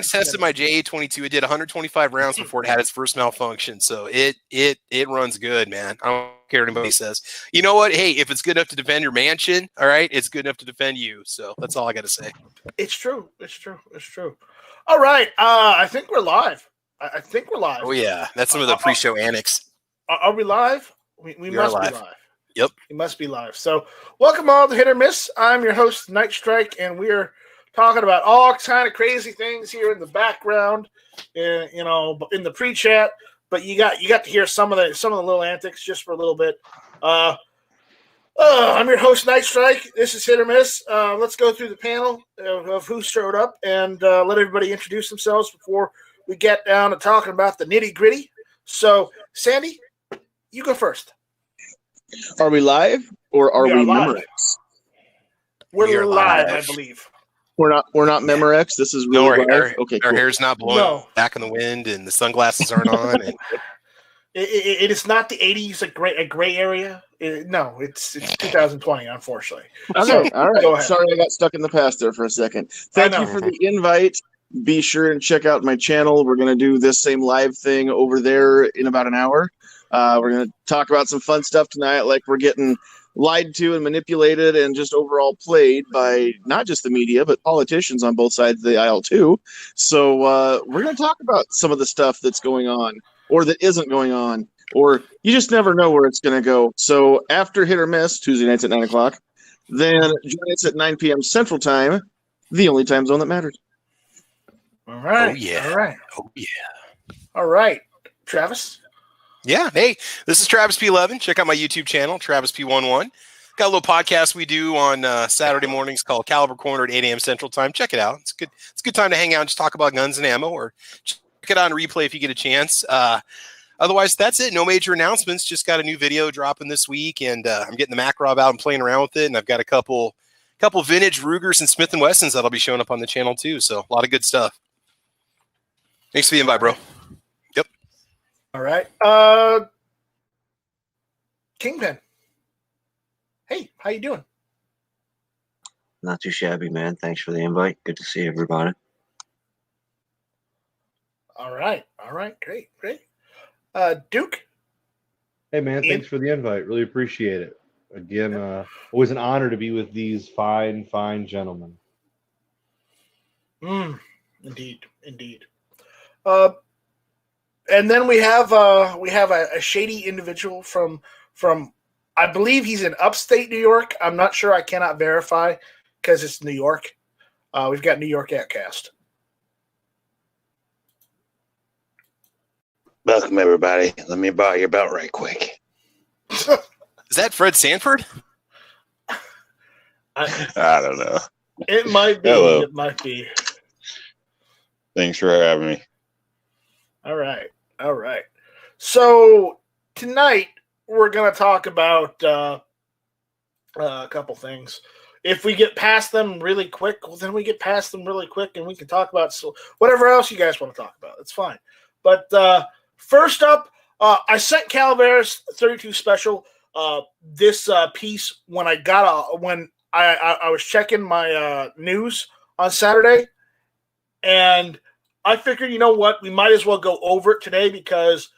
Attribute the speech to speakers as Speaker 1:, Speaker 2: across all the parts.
Speaker 1: tested my JA-22. It did 125 rounds before it had its first malfunction. So it runs good, man. I don't care what anybody says. You know what? Hey, if it's good enough to defend your mansion, all right, it's good enough to defend you. So that's all I got to say.
Speaker 2: It's true. All right. I think we're live. I think we're live.
Speaker 1: Oh, yeah. That's some of the pre-show annex.
Speaker 2: Are we live? We must be live.
Speaker 1: Yep.
Speaker 2: We must be live. So welcome all to Hit or Miss. I'm your host, Night Strike, and we're talking about all kind of crazy things here in the background, in the pre-chat. But you got to hear some of the little antics just for a little bit. I'm your host, Night Strike. This is Hit or Miss. Let's go through the panel of who showed up and let everybody introduce themselves before we get down to talking about the nitty-gritty. So, Sandy, you go first.
Speaker 3: Are we live or are we Memorex?
Speaker 2: We're live, I believe.
Speaker 3: We're not Memorex. This is really live. Okay,
Speaker 1: our
Speaker 3: cool.
Speaker 1: hair's not blowing back in the wind, and the sunglasses aren't on. And
Speaker 2: it is not the 80s, a gray area. It's 2020, unfortunately.
Speaker 3: Okay, so, all right. Go ahead. Sorry, I got stuck in the past there for a second. Thank you for the invite. Be sure and check out my channel. We're going to do this same live thing over there in about an hour. We're going to talk about some fun stuff tonight, like we're getting lied to and manipulated and just overall played by not just the media, but politicians on both sides of the aisle, too. So we're going to talk about some of the stuff that's going on or that isn't going on, or you just never know where it's going to go. So after Hit or Miss, Tuesday nights at 9 o'clock, then join us at 9 p.m. Central Time, the only time zone that matters.
Speaker 2: All right.
Speaker 1: Oh, yeah.
Speaker 2: All right.
Speaker 1: Oh, yeah.
Speaker 2: All right. Travis?
Speaker 1: Yeah. Hey, this is Travis P11. Check out my YouTube channel, Travis P11. Got a little podcast we do on Saturday mornings called Caliber Corner at 8 a.m. Central Time. Check it out. It's good. It's a good time to hang out and just talk about guns and ammo, or check it out on replay if you get a chance. Otherwise, that's it. No major announcements. Just got a new video dropping this week, and I'm getting the Makarov out and playing around with it. And I've got a couple vintage Rugers and Smith & Wessons that'll be showing up on the channel too. So a lot of good stuff. Thanks for the invite, bro. Yep.
Speaker 2: All right. Kingpin. Hey, how you doing?
Speaker 4: Not too shabby, man. Thanks for the invite. Good to see everybody.
Speaker 2: All right. Great. Duke?
Speaker 5: Hey, man. Thanks for the invite. Really appreciate it. Again, always an honor to be with these fine gentlemen.
Speaker 2: Indeed. And then we have a shady individual from I believe he's in upstate New York. I'm not sure. I cannot verify because it's New York. We've got New York Outcast.
Speaker 6: Welcome, everybody. Let me borrow your belt right quick.
Speaker 1: Is that Fred Sanford?
Speaker 6: I don't know.
Speaker 2: It might be.
Speaker 6: Hello.
Speaker 2: It might be.
Speaker 6: Thanks for having me.
Speaker 2: All right. So tonight we're going to talk about a couple things. If we get past them really quick, well, then we get past them really quick, and we can talk about whatever else you guys want to talk about. It's fine. But first up, I sent Calaveras 32 Special this piece when I was checking my news on Saturday, and I figured, you know what, we might as well go over it today because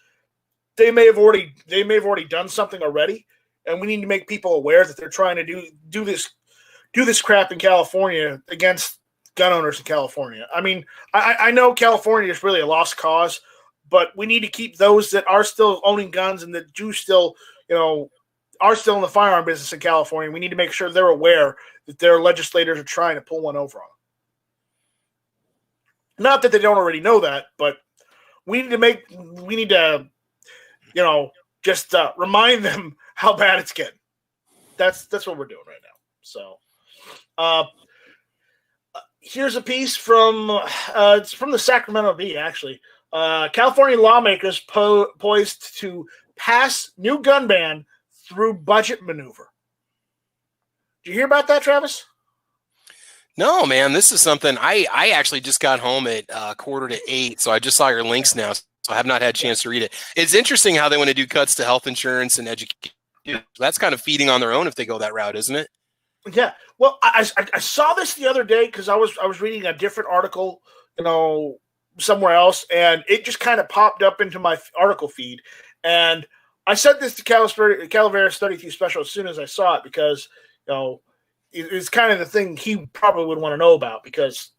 Speaker 2: they may have already done something already, and we need to make people aware that they're trying to do this crap in California against gun owners in California. I mean, I know California is really a lost cause, but we need to keep those that are still owning guns and that do still, are still in the firearm business in California. We need to make sure they're aware that their legislators are trying to pull one over on them. Not that they don't already know that, but we need to just remind them how bad it's getting. That's what we're doing right now. So, here's a piece from it's from the Sacramento Bee, actually. California lawmakers poised to pass new gun ban through budget maneuver. Did you hear about that, Travis?
Speaker 1: No, man. This is something I actually just got home at 7:45, so I just saw your links now. So I have not had a chance to read it. It's interesting how they want to do cuts to health insurance and education. That's kind of feeding on their own if they go that route, isn't it?
Speaker 2: Yeah. Well, I saw this the other day because I was reading a different article somewhere else, and it just kind of popped up into my article feed. And I sent this to Calaveras 32 Special as soon as I saw it, because it's kind of the thing he probably would want to know about, because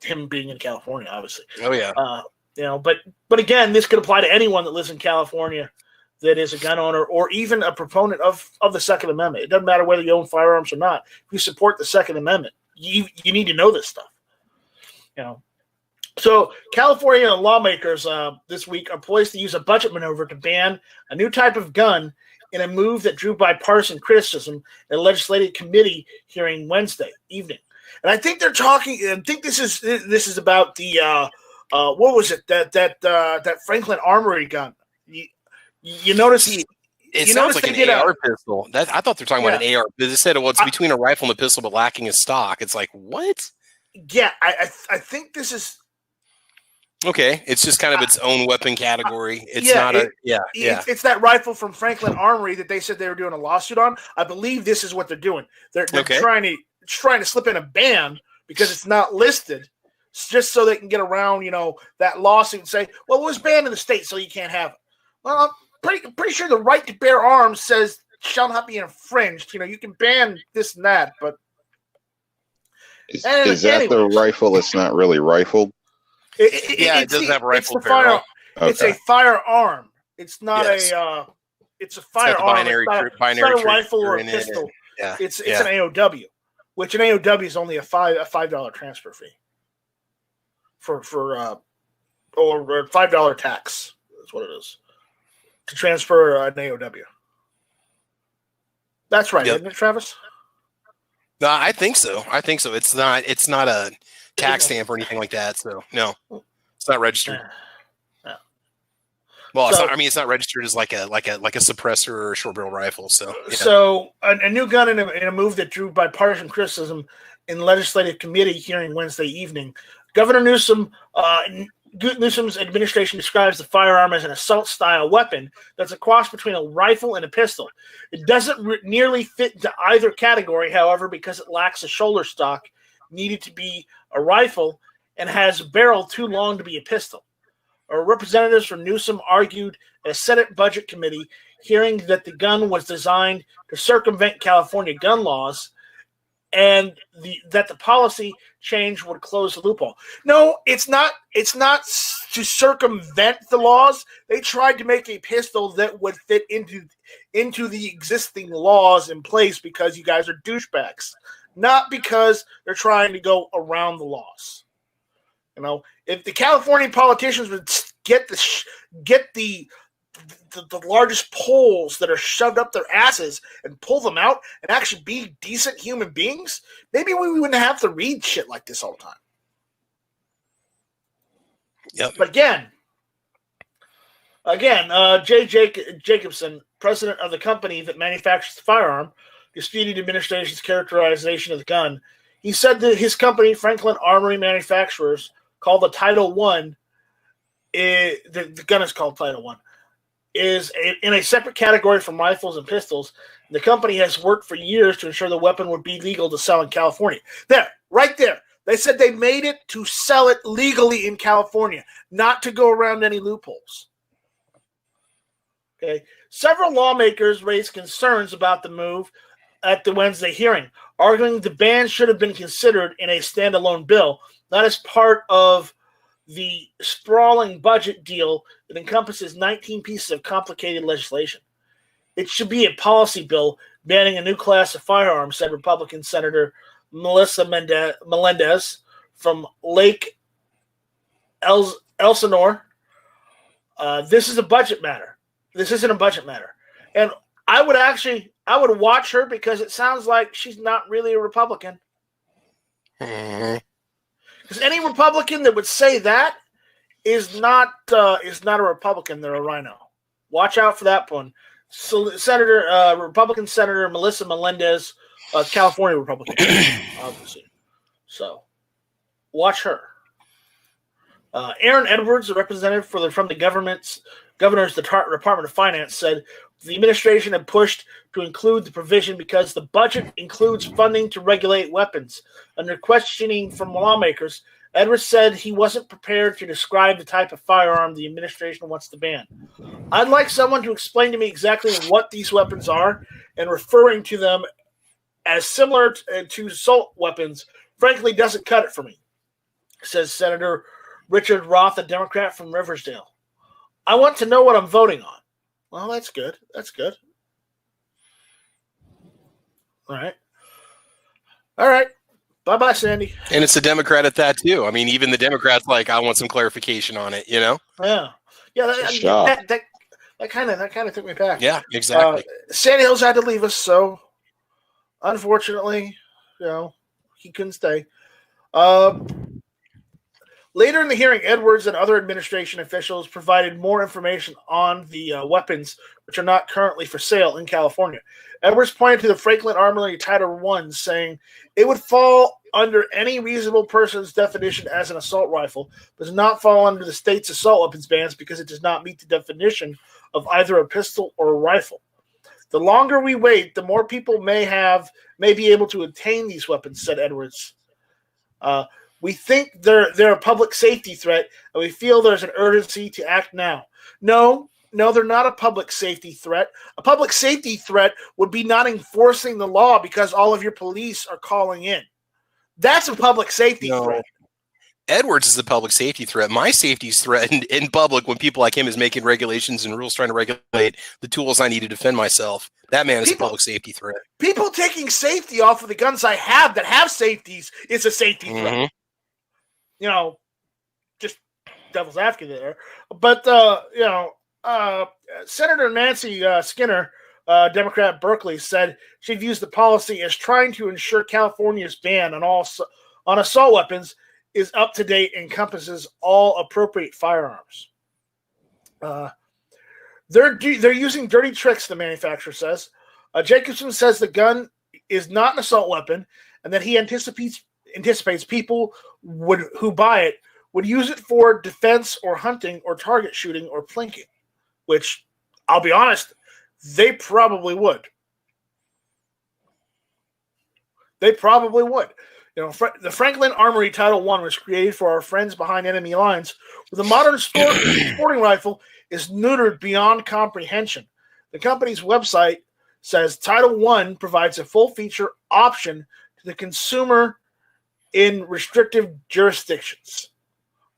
Speaker 2: him being in California, obviously.
Speaker 1: Oh yeah.
Speaker 2: But again, this could apply to anyone that lives in California that is a gun owner or even a proponent of the Second Amendment. It doesn't matter whether you own firearms or not. If you support the Second Amendment, you need to know this stuff. So California lawmakers this week are poised to use a budget maneuver to ban a new type of gun in a move that drew bipartisan criticism at a legislative committee hearing Wednesday evening. And I think they're talking. I think this is about the what was it, that Franklin Armory gun? You notice
Speaker 1: it sounds like an AR pistol. I thought they were talking about an AR. They said it's between a rifle and a pistol, but lacking a stock. It's like, what?
Speaker 2: Yeah, I think this is.
Speaker 1: Okay, it's just kind of its own weapon category. It's
Speaker 2: It's that rifle from Franklin Armory that they said they were doing a lawsuit on. I believe this is what they're doing. They're trying to slip in a ban because it's not listed, just so they can get around, that lawsuit and say, well, it was banned in the state, so you can't have it. Well, I'm pretty sure the right to bear arms says shall not be infringed. You can ban this and that, but
Speaker 6: is that the rifle that's not really rifled?
Speaker 1: It doesn't have a rifle barrel.
Speaker 2: It's a firearm. It's not a. It's a firearm. It's not a rifle or a pistol. It's an AOW, which an AOW is only a $5 transfer fee. For or $5 tax is what it is to transfer an AOW. That's right, isn't it, Travis?
Speaker 1: No, I think so. It's not a tax stamp or anything like that. So no, it's not registered.
Speaker 2: Yeah.
Speaker 1: Well, it's not registered as like a suppressor or a short barrel rifle. So
Speaker 2: a new gun in a move that drew bipartisan criticism in legislative committee hearing Wednesday evening. Governor Newsom's administration describes the firearm as an assault-style weapon that's a cross between a rifle and a pistol. It doesn't nearly fit into either category, however, because it lacks a shoulder stock needed to be a rifle and has a barrel too long to be a pistol. Representatives from Newsom argued at a Senate Budget Committee hearing that the gun was designed to circumvent California gun laws and that the policy change would close the loophole. No, it's not. It's not to circumvent the laws. They tried to make a pistol that would fit into the existing laws in place because you guys are douchebags, not because they're trying to go around the laws. If the California politicians would get the largest poles that are shoved up their asses and pull them out and actually be decent human beings, maybe we wouldn't have to read shit like this all the time.
Speaker 1: Yep.
Speaker 2: But again, Jay Jacobson, president of the company that manufactures the firearm, disputed administration's characterization of the gun. He said that his company, Franklin Armory Manufacturers, called the Title I, the gun is called Title I, is in a separate category from rifles and pistols. The company has worked for years to ensure the weapon would be legal to sell in California. Right there. They said they made it to sell it legally in California, not to go around any loopholes. Okay. Several lawmakers raised concerns about the move at the Wednesday hearing, arguing the ban should have been considered in a standalone bill, not as part of the sprawling budget deal that encompasses 19 pieces of complicated legislation. It should be a policy bill banning a new class of firearms, said Republican Senator Melissa Melendez from Lake Elsinore. This is a budget matter. This isn't a budget matter. And I would watch her because it sounds like she's not really a Republican. Because any Republican that would say that is not a Republican. They're a rhino. Watch out for that one. Republican Senator Melissa Melendez, California Republican, obviously. So, watch her. Aaron Edwards, a representative from the governor's Department of Finance, said the administration had pushed to include the provision because the budget includes funding to regulate weapons. Under questioning from lawmakers, Edwards said he wasn't prepared to describe the type of firearm the administration wants to ban. I'd like someone to explain to me exactly what these weapons are, and referring to them as similar to assault weapons, frankly, doesn't cut it for me, says Senator Richard Roth, a Democrat from Riversdale. I want to know what I'm voting on. Well, that's good. That's good. All right. Bye-bye, Sandy.
Speaker 1: And it's a Democrat at that, too. I mean, even the Democrats like, I want some clarification on it, you know?
Speaker 2: Yeah. Yeah, that kind of took me back.
Speaker 1: Yeah, exactly.
Speaker 2: Sandy Hills had to leave us, so unfortunately, he couldn't stay. Later in the hearing, Edwards and other administration officials provided more information on the weapons, which are not currently for sale in California. Edwards pointed to the Franklin Armory Title I, saying it would fall under any reasonable person's definition as an assault rifle, but does not fall under the state's assault weapons bans because it does not meet the definition of either a pistol or a rifle. The longer we wait, the more people may be able to obtain these weapons, said Edwards. We think they're a public safety threat, and we feel there's an urgency to act now. No, they're not a public safety threat. A public safety threat would be not enforcing the law because all of your police are calling in. That's a public safety threat.
Speaker 1: Edwards is a public safety threat. My safety is threatened in public when people like him is making regulations and rules trying to regulate the tools I need to defend myself. That man is a public safety threat.
Speaker 2: People taking safety off of the guns I have that have safeties is a safety threat. Just devil's advocate there. But, Senator Nancy Skinner, Democrat Berkeley, said she views the policy as trying to ensure California's ban on assault weapons is up to date and encompasses all appropriate firearms. They're using dirty tricks, the manufacturer says. Jacobson says the gun is not an assault weapon and that he anticipates people who buy it would use it for defense or hunting or target shooting or plinking, which, I'll be honest, they probably would. The Franklin Armory Title I was created for our friends behind enemy lines, where the modern sporting rifle is neutered beyond comprehension. The company's website says Title I provides a full-feature option to the consumer in restrictive jurisdictions.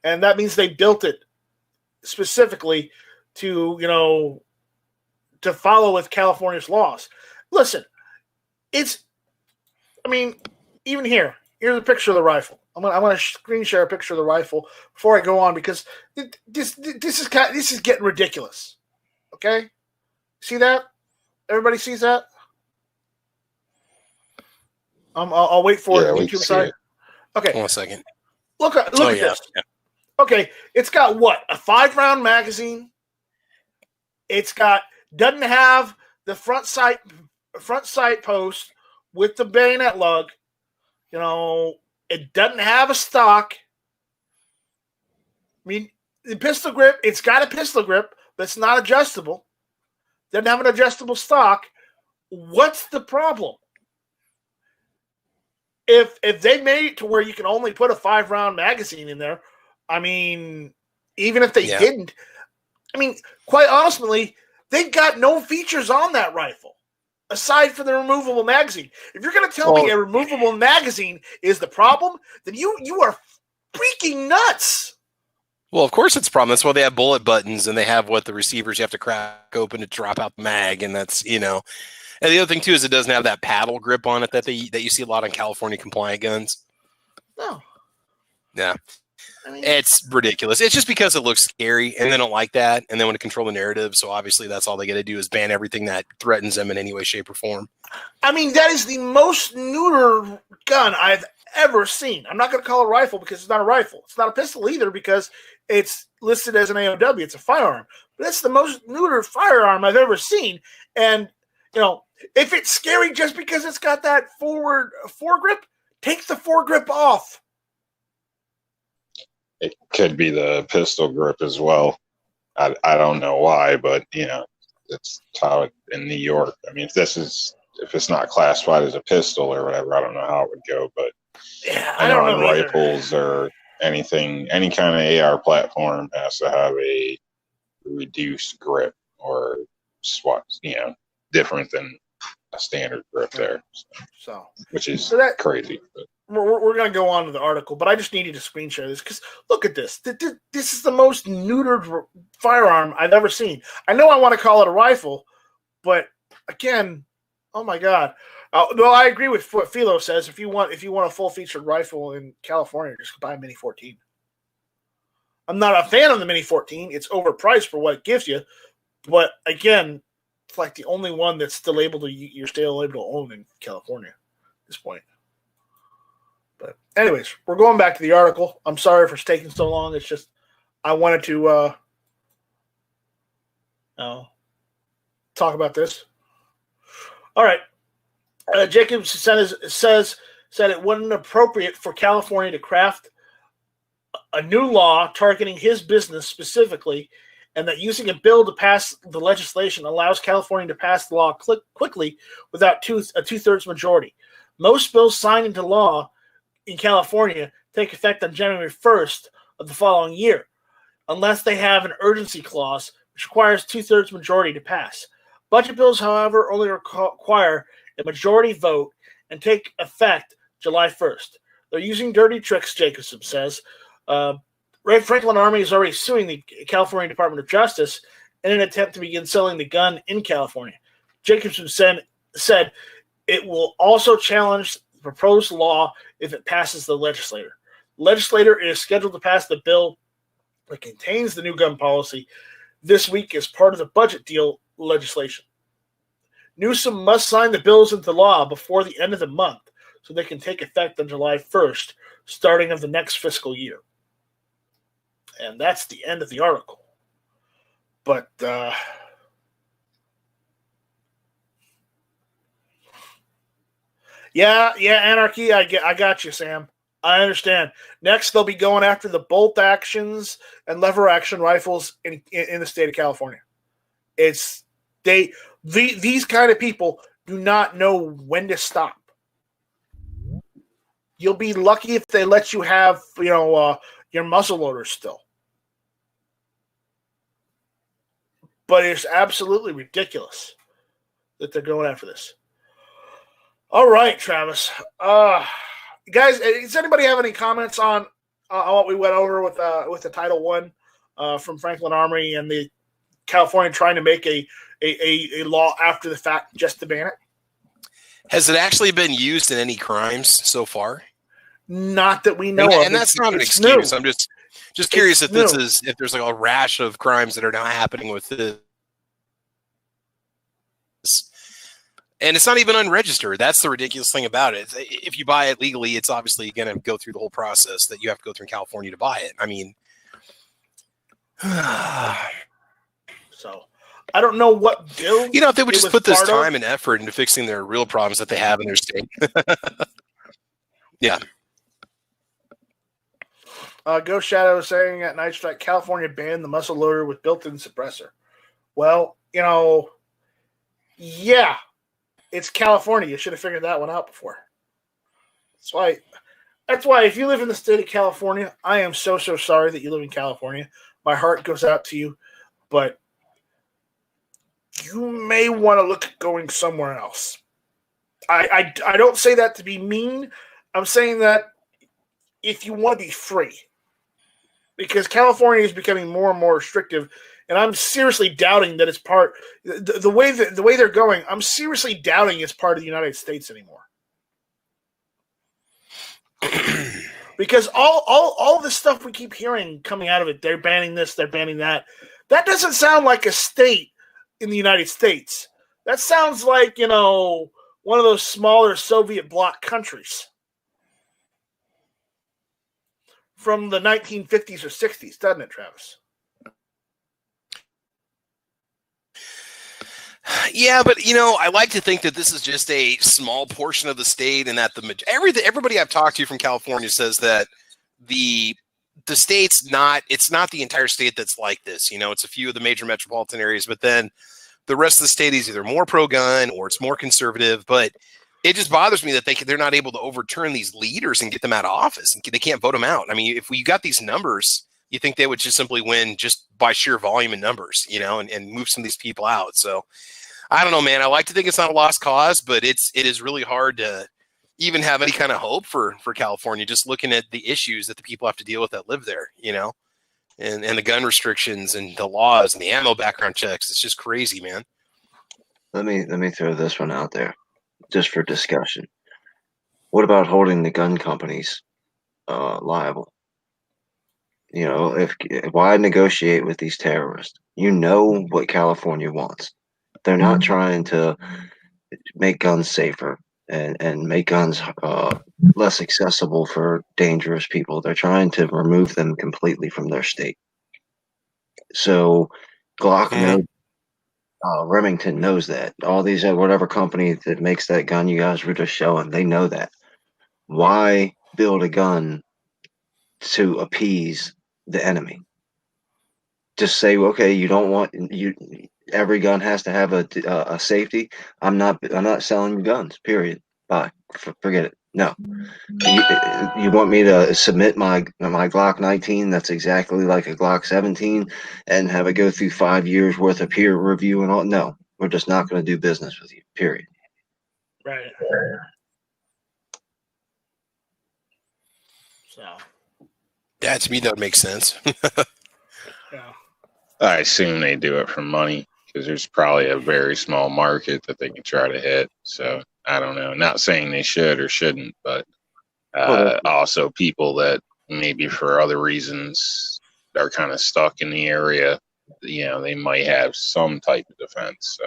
Speaker 2: And that means they built it specifically to follow with California's laws. Listen, even here's a picture of the rifle. I'm gonna screen share a picture of the rifle before I go on because this is getting ridiculous. Okay, see that? Everybody sees that? I'll wait for it. YouTube side. Okay.
Speaker 1: 1 second.
Speaker 2: Look at this. Yeah. Okay, it's got what? A 5-round magazine. Doesn't have the front sight post with the bayonet lug. It doesn't have a stock. The pistol grip, it's got a pistol grip, but it's not adjustable. Doesn't have an adjustable stock. What's the problem? If they made it to where you can only put a 5-round magazine in there, even if they didn't, quite honestly, they've got no features on that rifle aside from the removable magazine. If you're going to tell me a removable magazine is the problem, then you are freaking nuts.
Speaker 1: Well, of course it's a problem. That's why they have bullet buttons and they have the receivers you have to crack open to drop out the mag, and that's And the other thing too is it doesn't have that paddle grip on it that you see a lot on California compliant guns.
Speaker 2: No.
Speaker 1: Yeah. It's ridiculous. It's just because it looks scary and they don't like that, and they want to control the narrative. So obviously that's all they got to do is ban everything that threatens them in any way, shape, or form.
Speaker 2: That is the most neuter gun I've ever seen. I'm not going to call it a rifle because it's not a rifle. It's not a pistol either because it's listed as an AOW. It's a firearm. But it's the most neuter firearm I've ever seen. And, if it's scary just because it's got that foregrip, take the foregrip off.
Speaker 6: It could be the pistol grip as well. I don't know why, but it's how in New York. If it's not classified as a pistol or whatever, I don't know how it would go. But
Speaker 2: I don't know
Speaker 6: rifles or any kind of AR platform has to have a reduced grip or different than a standard grip there. Which is crazy. But.
Speaker 2: We're going to go on to the article, but I just needed to screen share this because look at this. This is the most neutered firearm I've ever seen. I know I want to call it a rifle, but again, oh my God. Well, I agree with what Philo says. If you want a full-featured rifle in California, just buy a Mini 14. I'm not a fan of the Mini 14. It's overpriced for what it gives you, but again, it's like the only one that's you're still able to own in California at this point. But anyways, we're going back to the article. I'm sorry for taking so long. It's just I wanted to talk about this. All right. Jacobs said it wasn't appropriate for California to craft a new law targeting his business specifically, and that using a bill to pass the legislation allows California to pass the law quickly without a two-thirds majority. Most bills signed into law in California take effect on January 1st of the following year, unless they have an urgency clause, which requires two-thirds majority to pass. Budget bills, however, only require a majority vote and take effect July 1st. They're using dirty tricks, Jacobson says. Franklin Army is already suing the California Department of Justice in an attempt to begin selling the gun in California. Jacobson said it will also challenge the proposed law if it passes the legislature. The legislature is scheduled to pass the bill that contains the new gun policy this week as part of the budget deal legislation. Newsom must sign the bills into law before the end of the month so they can take effect on July 1st, starting of the next fiscal year. And that's the end of the article. But yeah, Anarchy, I got you, Sam. I understand. Next, they'll be going after the bolt actions and lever action rifles in the state of California. These kind of people do not know when to stop. You'll be lucky if they let you have, your muzzle loaders still. But it's absolutely ridiculous that they're going after this. All right, Travis. Guys, does anybody have any comments on what we went over with the Title I from Franklin Armory and the California trying to make a law after the fact just to ban it?
Speaker 1: Has it actually been used in any crimes so far?
Speaker 2: Not that we know of.
Speaker 1: And that's not an excuse. New. I'm just curious if there's like a rash of crimes that are now happening with this. And it's not even unregistered. That's the ridiculous thing about it. If you buy it legally, it's obviously going to go through the whole process that you have to go through in California to buy it. I mean,
Speaker 2: so I don't know what bill.
Speaker 1: If they would just put this time and effort into fixing their real problems that they have in their state. Yeah.
Speaker 2: Ghost Shadow is saying at Night Strike, California banned the muzzle loader with built-in suppressor. Well, yeah, it's California. You should have figured that one out before. That's why if you live in the state of California, I am so sorry that you live in California. My heart goes out to you, but you may want to look at going somewhere else. I don't say that to be mean. I'm saying that if you want to be free. Because California is becoming more and more restrictive, and I'm seriously doubting that it's part the way they're going. I'm seriously doubting it's part of the United States anymore. Because all this stuff we keep hearing coming out of it, they're banning this, they're banning that. That doesn't sound like a state in the United States. That sounds like one of those smaller Soviet bloc countries from the 1950s or 60s, doesn't it, Travis?
Speaker 1: Yeah, but I like to think that this is just a small portion of the state, and that everybody I've talked to from California says that the state's it's not the entire state that's like this. It's a few of the major metropolitan areas, but then the rest of the state is either more pro-gun or it's more conservative. But it just bothers me that they're not able to overturn these leaders and get them out of office, and they can't vote them out. I mean, if we got these numbers, you think they would just simply win just by sheer volume and numbers, and move some of these people out. So I don't know, man. I like to think it's not a lost cause, but it is really hard to even have any kind of hope for California, just looking at the issues that the people have to deal with that live there, and the gun restrictions and the laws and the ammo background checks. It's just crazy, man.
Speaker 4: Let me throw this one out there just for discussion. What about holding the gun companies liable? Why negotiate with these terrorists? You know what California wants. They're not trying to make guns safer and make guns less accessible for dangerous people. They're trying to remove them completely from their state. So Glock knows, Remington knows that. All these, whatever company that makes that gun you guys were just showing, they know that. Why build a gun to appease the enemy? Just say, okay, you don't want every gun has to have a safety. I'm not selling you guns. Period. Bye. Forget it. No. You want me to submit my Glock 19 that's exactly like a Glock 17 and have it go through 5 years worth of peer review and all? No, we're just not going to do business with you. Period.
Speaker 2: Right. So.
Speaker 1: Yeah, to me that would make sense.
Speaker 2: Yeah.
Speaker 6: I assume they do it for money because there's probably a very small market that they can try to hit. So I don't know. Not saying they should or shouldn't, but also people that maybe for other reasons are kind of stuck in the area. They might have some type of defense.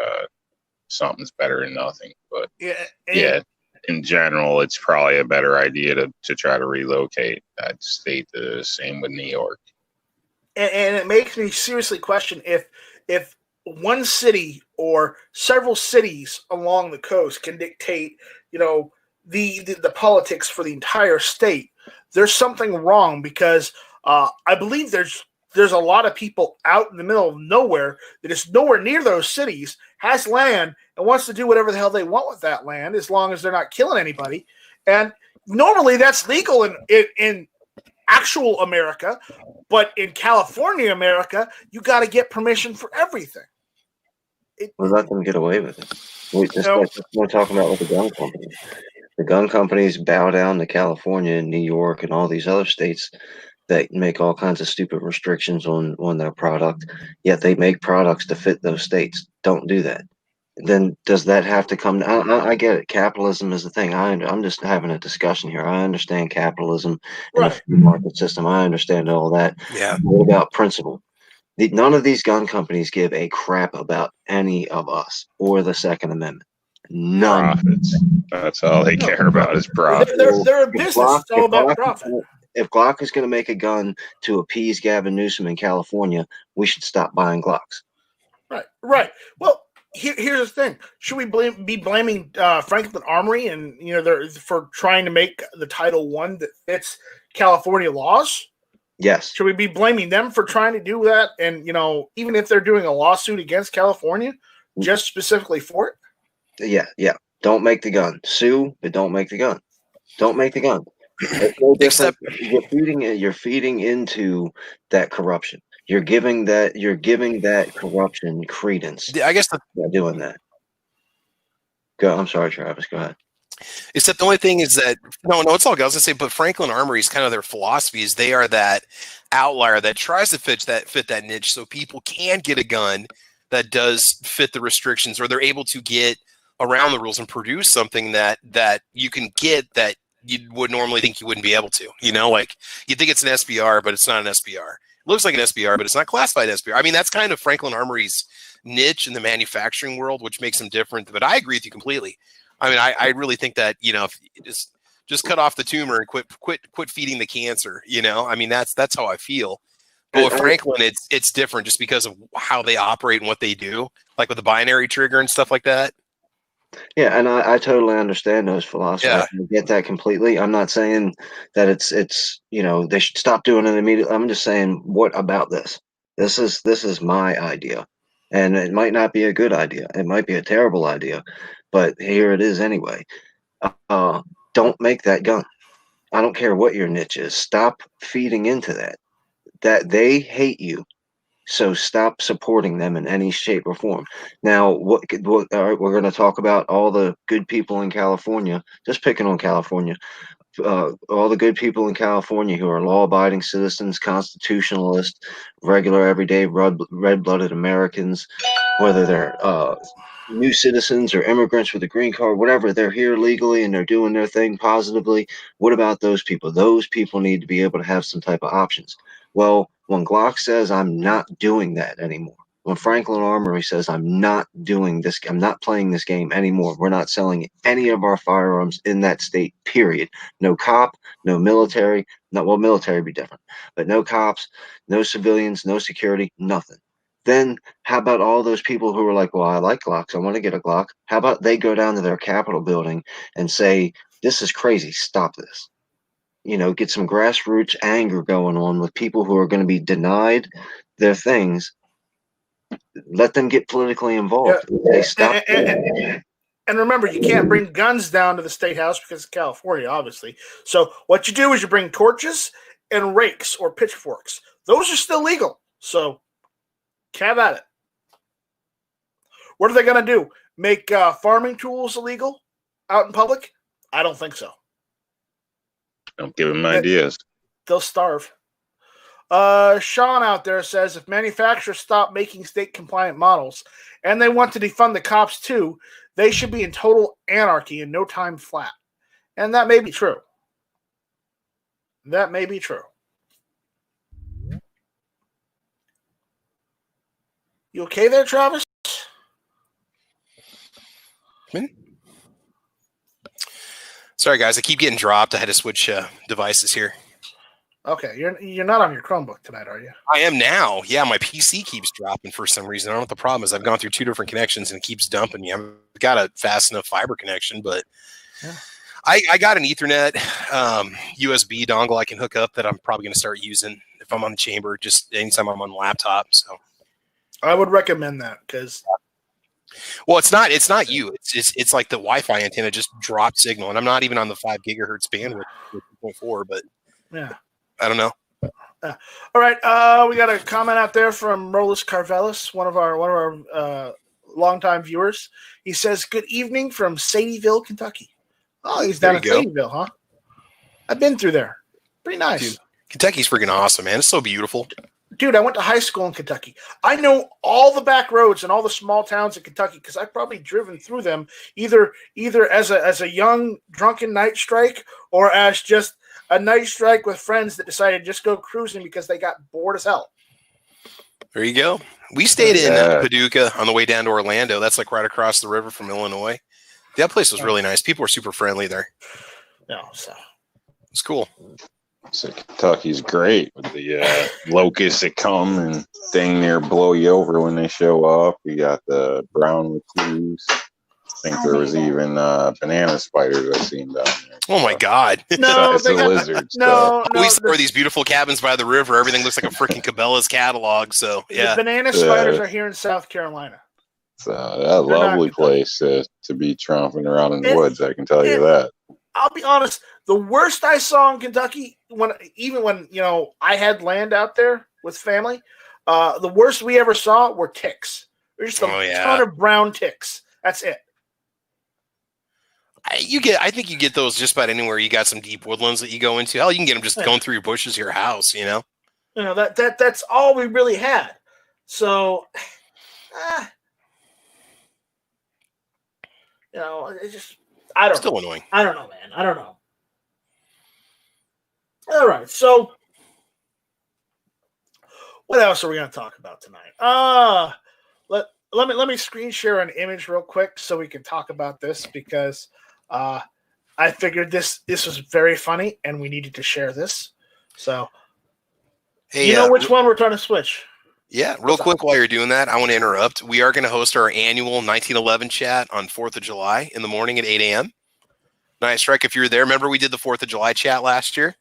Speaker 6: Something's better than nothing. But yeah, in general, it's probably a better idea to try to relocate. I'd state the same with New York.
Speaker 2: And it makes me seriously question if one city or several cities along the coast can dictate, the politics for the entire state. There's something wrong because I believe there's a lot of people out in the middle of nowhere that is nowhere near those cities, has land, and wants to do whatever the hell they want with that land as long as they're not killing anybody. And normally that's legal in actual America, but in California, America, you got to get permission for everything.
Speaker 4: We'll let them get away with it. We're talking about with the gun companies. The gun companies bow down to California and New York and all these other states that make all kinds of stupid restrictions on their product, yet they make products to fit those states. Don't do that. Then does that have to come? I get it. Capitalism is the thing. I'm just having a discussion here. I understand capitalism and the free market system. I understand all that.
Speaker 1: Yeah.
Speaker 4: What about principle? None of these gun companies give a crap about any of us or the Second Amendment. None.
Speaker 6: Profits. That's all they care about is profit.
Speaker 2: They're a business. It's all about profit.
Speaker 4: If Glock is going to make a gun to appease Gavin Newsom in California, we should stop buying Glocks.
Speaker 2: Right. Well, here's the thing: should we be blaming Franklin Armory and for trying to make the Title I that fits California laws?
Speaker 4: Yes.
Speaker 2: Should we be blaming them for trying to do that? And even if they're doing a lawsuit against California, just specifically for
Speaker 4: it? Yeah. Don't make the gun. Sue, but don't make the gun. Don't make the gun. It's no different. You're feeding into that corruption. You're giving that corruption credence.
Speaker 1: I guess
Speaker 4: by doing that. Go. I'm sorry, Travis. Go ahead.
Speaker 1: Except the only thing is that no, it's all good. I was gonna say, but Franklin Armory's kind of their philosophy is they are that outlier that tries to fit that niche, so people can get a gun that does fit the restrictions, or they're able to get around the rules and produce something that you can get that you would normally think you wouldn't be able to. Like you think it's an SBR, but it's not an SBR. It looks like an SBR, but it's not classified SBR. I mean, that's kind of Franklin Armory's niche in the manufacturing world, which makes them different. But I agree with you completely. I mean, I really think that if you just cut off the tumor and quit feeding the cancer. I mean, that's how I feel. But with Franklin, it's different just because of how they operate and what they do, like with the binary trigger and stuff like that.
Speaker 4: Yeah, and I totally understand those philosophies.
Speaker 1: Yeah.
Speaker 4: I get that completely. I'm not saying that it's they should stop doing it immediately. I'm just saying, what about this? This is my idea, and it might not be a good idea. It might be a terrible idea, but here it is anyway. don't make that gun. I don't care what your niche is. Stop feeding into that. That they hate you. So stop supporting them in any shape or form. Now, what all right, we're going to talk about all the good people in California, just picking on California, all the good people in California who are law-abiding citizens, constitutionalists, regular, everyday, red-blooded Americans, whether they're new citizens or immigrants with a green card, whatever, they're here legally and they're doing their thing positively. What about those people? Those people need to be able to have some type of options. Well, when Glock says, I'm not doing that anymore, when Franklin Armory says, I'm not doing this, I'm not playing this game anymore, we're not selling any of our firearms in that state, period. No cop, no military, well, military would be different, but no cops, no civilians, no security, nothing. Then how about all those people who are like, well, I like Glocks, I want to get a Glock. How about they go down to their Capitol building and say, this is crazy, stop this. Get some grassroots anger going on with people who are going to be denied their things. Let them get politically involved.
Speaker 2: Yeah.
Speaker 4: They stop.
Speaker 2: And remember, you can't bring guns down to the state house because it's California, obviously. So what you do is you bring torches and rakes or pitchforks. Those are still legal. So have at it. What are they going to do? Make farming tools illegal out in public? I don't think so.
Speaker 6: Don't give them ideas.
Speaker 2: They'll starve. Sean out there says if manufacturers stop making state-compliant models and they want to defund the cops too, they should be in total anarchy in no time flat. And that may be true. That may be true. You okay there, Travis?
Speaker 1: Sorry, guys. I keep getting dropped. I had to switch devices here.
Speaker 2: Okay, you're not on your Chromebook tonight, are you?
Speaker 1: I am now. Yeah, my PC keeps dropping for some reason. I don't know what the problem is. I've gone through 2 different connections and it keeps dumping me. I've got a fast enough fiber connection, but yeah. I got an Ethernet USB dongle I can hook up that I'm probably going to start using if I'm on the chamber, just anytime I'm on the laptop. So
Speaker 2: I would recommend that because.
Speaker 1: Well, it's not you. It's like the Wi-Fi antenna just dropped signal, and I'm not even on the 5 gigahertz bandwidth, 2.4. But
Speaker 2: yeah,
Speaker 1: I don't know.
Speaker 2: All right, we got a comment out there from Rolus Carvelis, one of our longtime viewers. He says, "Good evening from Sadieville, Kentucky." Oh, he's down in Sadieville, huh? I've been through there. Pretty nice.
Speaker 1: Dude, Kentucky's freaking awesome, man. It's so beautiful.
Speaker 2: Dude, I went to high school in Kentucky. I know all the back roads and all the small towns in Kentucky because I've probably driven through them either as a young drunken night strike or as just a night strike with friends that decided to just go cruising because they got bored as hell.
Speaker 1: There you go. We stayed in Paducah on the way down to Orlando. That's like right across the river from Illinois. That place was really nice. People were super friendly there.
Speaker 2: Yeah, so
Speaker 1: it's cool.
Speaker 6: So Kentucky's great with the locusts that come and dang near blow you over when they show up. We got the brown recluse. I think there was even banana spiders I've seen down there.
Speaker 1: Oh my God!
Speaker 2: No,
Speaker 6: it's the lizards.
Speaker 2: No,
Speaker 1: we saw these beautiful cabins by the river. Everything looks like a freaking Cabela's catalog. So yeah,
Speaker 2: the banana spiders are here in South Carolina.
Speaker 6: It's a lovely place to be tromping around in the woods. I can tell you that.
Speaker 2: I'll be honest. The worst I saw in Kentucky, when I had land out there with family, the worst we ever saw were ticks. There's just a ton of brown ticks. That's it.
Speaker 1: I think you get those just about anywhere you got some deep woodlands that you go into. Hell, you can get them just going through your bushes to your house.
Speaker 2: That's all we really had. So, it's just. I don't
Speaker 1: Still
Speaker 2: know.
Speaker 1: Annoying.
Speaker 2: I don't know, man. I don't know. All right. So, what else are we going to talk about tonight? Let me screen share an image real quick so we can talk about this because I figured this was very funny and we needed to share this. So,
Speaker 1: hey,
Speaker 2: you know which one we're trying to switch?
Speaker 1: Yeah, real quick while you're doing that, I want to interrupt. We are going to host our annual 1911 chat on 4th of July in the morning at 8 a.m. Nice, Strike, if you're there. Remember we did the 4th of July chat last year?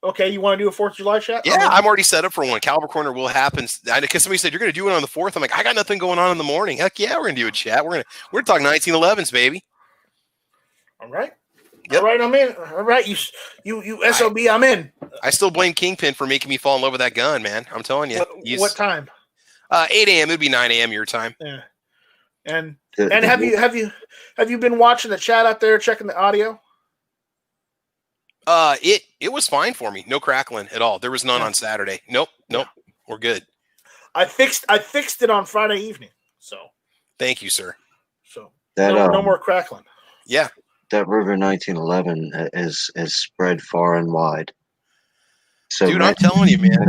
Speaker 2: Okay, you want to do a 4th of July chat?
Speaker 1: Yeah, I'm already set up for one. Caliber Corner will happen. Because somebody said, you're going to do it on the 4th. I'm like, I got nothing going on in the morning. Heck yeah, we're going to do a chat. We're going to talk 1911s, baby.
Speaker 2: All right. All right, I'm in. All right, you SOB, I'm in.
Speaker 1: I still blame Kingpin for making me fall in love with that gun, man. I'm telling you.
Speaker 2: What time?
Speaker 1: 8 a.m. It'd be 9 a.m. your time.
Speaker 2: Yeah. And have you been watching the chat out there, checking the audio?
Speaker 1: It was fine for me. No crackling at all. There was none on Saturday. Nope. We're good.
Speaker 2: I fixed it on Friday evening. So
Speaker 1: thank you, sir.
Speaker 2: So
Speaker 4: that,
Speaker 2: no more crackling.
Speaker 1: Yeah.
Speaker 4: That Ruger 1911 is spread far and wide. So
Speaker 1: dude, I'm telling you, man.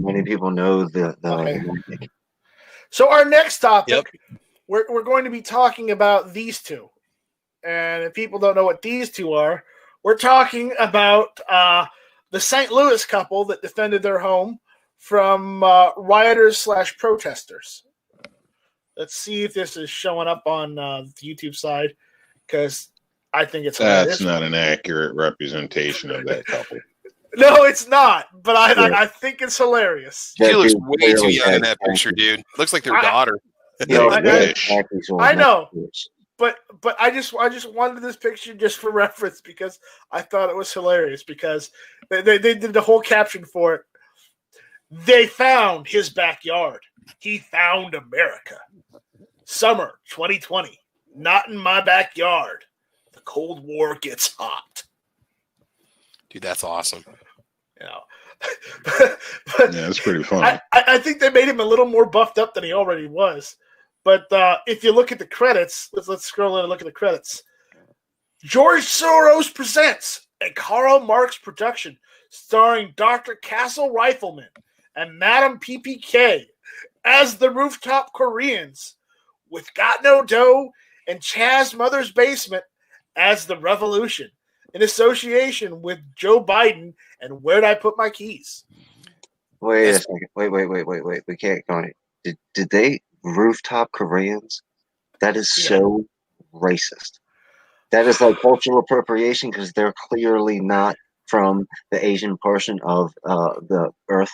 Speaker 4: Many people know the
Speaker 2: okay. So our next topic, we're going to be talking about these two. And if people don't know what these two are, we're talking about the St. Louis couple that defended their home from rioters/protesters. Let's see if this is showing up on the YouTube side, because I think it's
Speaker 6: that's not an accurate representation of that couple.
Speaker 2: No, it's not. But I think it's hilarious.
Speaker 1: She looks way too young in that picture, dude. Looks like their daughter.
Speaker 2: I know, but I just wanted this picture just for reference because I thought it was hilarious because they did the whole caption for it. They found his backyard. He found America. Summer 2020. Not in my backyard. The Cold War gets hot.
Speaker 1: Dude, that's awesome.
Speaker 2: You know,
Speaker 6: yeah, it's pretty funny.
Speaker 2: I think they made him a little more buffed up than he already was. But if you look at the credits, let's scroll in and look at the credits. George Soros Presents, a Karl Marx production starring Dr. Castle Rifleman and Madam PPK as the Rooftop Koreans, with Got No Dough and Chaz Mother's Basement as the Revolution, in association with Joe Biden and Where'd I Put My Keys?
Speaker 4: Wait a second. Wait. We can't go on it. Did they Rooftop Koreans? That is so racist. That is like cultural appropriation because they're clearly not from the Asian portion of the earth.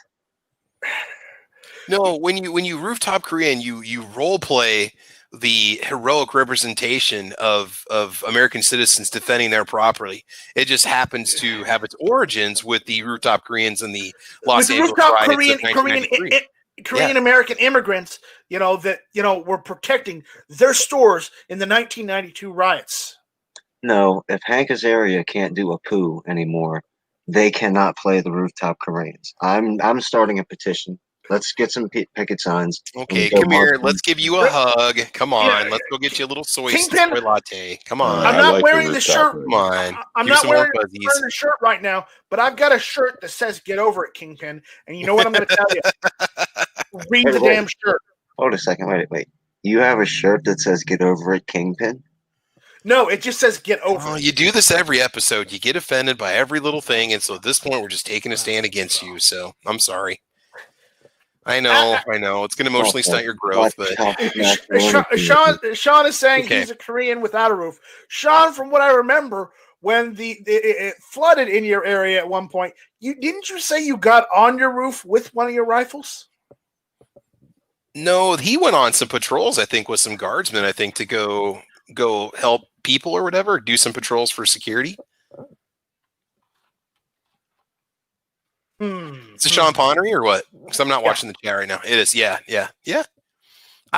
Speaker 1: No, when you Rooftop Korean, you role play the heroic representation of American citizens defending their property. It just happens to have its origins with the Rooftop Koreans and the Los Angeles riots of 1993.
Speaker 2: Korean American immigrants, that were protecting their stores in the 1992 riots.
Speaker 4: No, if Hank Azaria can't do a poo anymore, they cannot play the Rooftop Koreans. I'm starting a petition. Let's get some picket signs.
Speaker 1: Okay, come here. Let's give you a hug. Come on. Let's go get you a little soy latte. Come on.
Speaker 2: I'm not wearing the shirt.
Speaker 1: Come on.
Speaker 2: I'm not wearing the shirt right now, but I've got a shirt that says "Get Over It, Kingpin." And you know what I'm going to tell you? Read the damn shirt.
Speaker 4: Hold a second. Wait. You have a shirt that says "Get Over It, Kingpin"?
Speaker 2: No, it just says "Get Over It."
Speaker 1: You do this every episode. You get offended by every little thing, and so at this point, we're just taking a stand against you. So I'm sorry. I know. It's going to emotionally stunt your growth, but
Speaker 2: Sean is saying he's a Korean without a roof. Sean, from what I remember, when it flooded in your area at one point, didn't you say you got on your roof with one of your rifles?
Speaker 1: No, he went on some patrols, I think, with some guardsmen, I think, to go help people or whatever, do some patrols for security. Is it Sean Ponnery or what? Because I'm not watching the chat right now. It is, yeah. I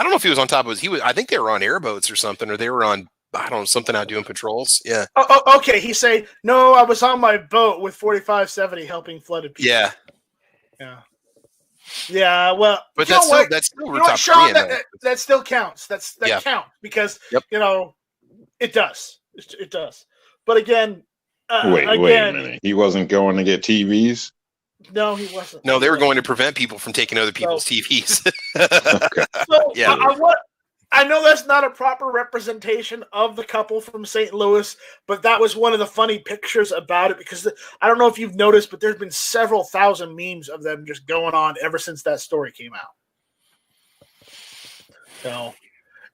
Speaker 1: don't know if he was on top of his. I think they were on airboats or something, or they were on, I don't know, something out doing patrols. Yeah.
Speaker 2: Oh, okay. He's saying, no, I was on my boat with 4570 helping flooded people.
Speaker 1: Yeah.
Speaker 2: Yeah. Well,
Speaker 1: but that's still Rooftop
Speaker 2: Sean, that still counts. That counts because it does. It does. But again,
Speaker 6: wait a minute. He wasn't going to get TVs.
Speaker 2: No, he wasn't.
Speaker 1: No, they were going to prevent people from taking other people's TVs.
Speaker 6: Okay.
Speaker 2: So, yeah. I know that's not a proper representation of the couple from St. Louis, but that was one of the funny pictures about it because I don't know if you've noticed, but there's been several thousand memes of them just going on ever since that story came out. So,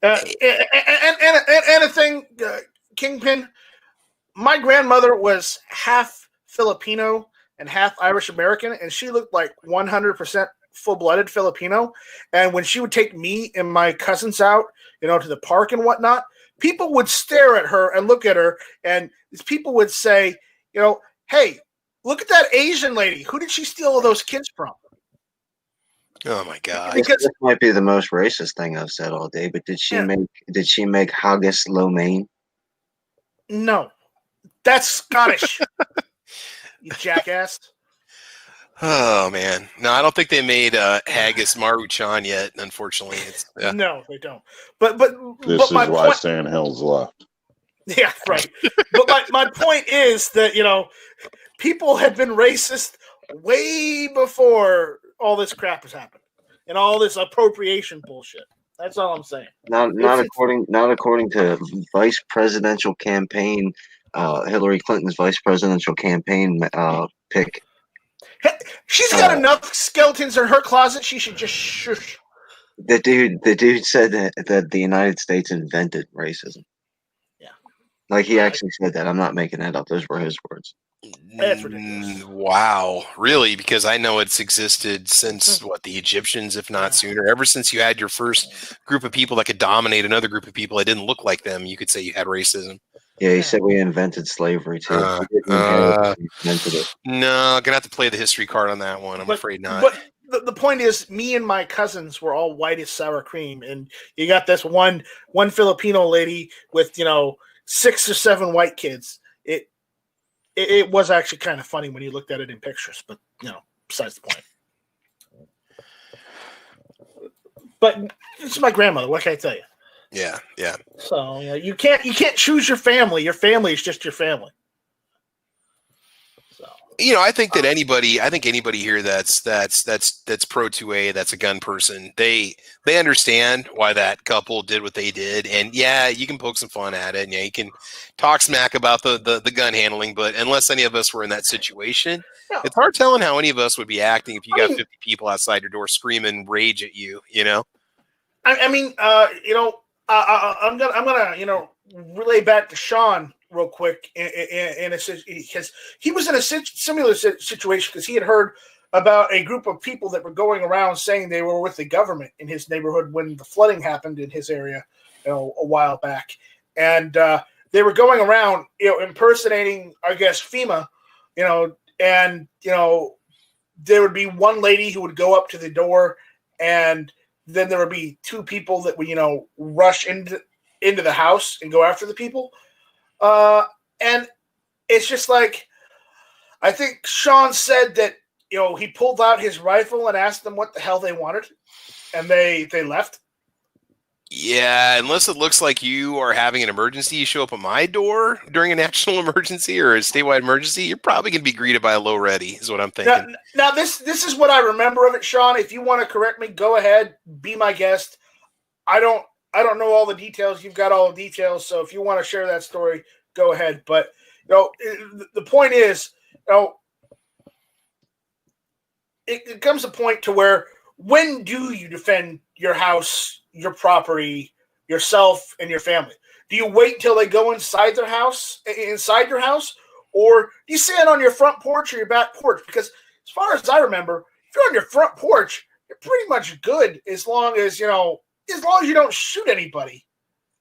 Speaker 2: and a thing, Kingpin, my grandmother was half Filipino and half Irish American, and she looked like 100% full-blooded Filipino. And when she would take me and my cousins out, to the park and whatnot, people would stare at her and look at her, and people would say, hey, look at that Asian lady. Who did she steal all those kids from?
Speaker 1: Oh my God!
Speaker 4: Because this might be the most racist thing I've said all day, but did she make haggis lo mein?
Speaker 2: No, that's Scottish. You jackass.
Speaker 1: Oh man, no, I don't think they made haggis Maruchan yet. Unfortunately,
Speaker 2: no, they don't.
Speaker 6: This is why Sandhill's left.
Speaker 2: Yeah, right. But my point is that people had been racist way before all this crap has happened and all this appropriation bullshit. That's all I'm saying.
Speaker 4: Not according to vice presidential campaign, Hillary Clinton's vice presidential campaign pick.
Speaker 2: She's got enough skeletons in her closet. She should just shush.
Speaker 4: The dude said that the United States invented racism.
Speaker 2: Yeah,
Speaker 4: like he actually said that. I'm not making that up. Those were his words.
Speaker 2: That's ridiculous.
Speaker 1: Wow, really? Because I know it's existed since the Egyptians, if not sooner. Ever since you had your first group of people that could dominate another group of people that didn't look like them, you could say you had racism.
Speaker 4: Yeah, he said we invented slavery too. We invented it.
Speaker 1: No, gonna have to play the history card on that one. I'm afraid not.
Speaker 2: But the point is, me and my cousins were all white as sour cream, and you got this one Filipino lady with 6 or 7 white kids. It was actually kind of funny when you looked at it in pictures, but besides the point. But it's my grandmother. What can I tell you?
Speaker 1: Yeah.
Speaker 2: So you can't choose your family. Your family is just your family. So
Speaker 1: I think that anybody here that's pro 2A, that's a gun person, they understand why that couple did what they did, and you can poke some fun at it, and you can talk smack about the gun handling, but unless any of us were in that situation, it's hard telling how any of us would be acting if you got 50 people outside your door screaming rage at you.
Speaker 2: I'm gonna relay back to Sean real quick, because he was in a similar situation because he had heard about a group of people that were going around saying they were with the government in his neighborhood when the flooding happened in his area, a while back, and they were going around, impersonating, I guess, FEMA, and there would be one lady who would go up to the door, and then there would be 2 people that would, rush into the house and go after the people. And it's just like, I think Sean said that, he pulled out his rifle and asked them what the hell they wanted, and they left.
Speaker 1: Yeah, unless it looks like you are having an emergency, you show up at my door during a national emergency or a statewide emergency, you're probably going to be greeted by a low ready, is what I'm thinking.
Speaker 2: Now this is what I remember of it, Sean. If you want to correct me, go ahead, be my guest. I don't know all the details. You've got all the details, so if you want to share that story, go ahead. But the point is, it comes a point to where, when do you defend your house, your property, yourself, and your family? Do you wait till they go inside your house, or do you stand on your front porch or your back porch? Because as far as I remember, if you're on your front porch, you're pretty much good as long as you don't shoot anybody.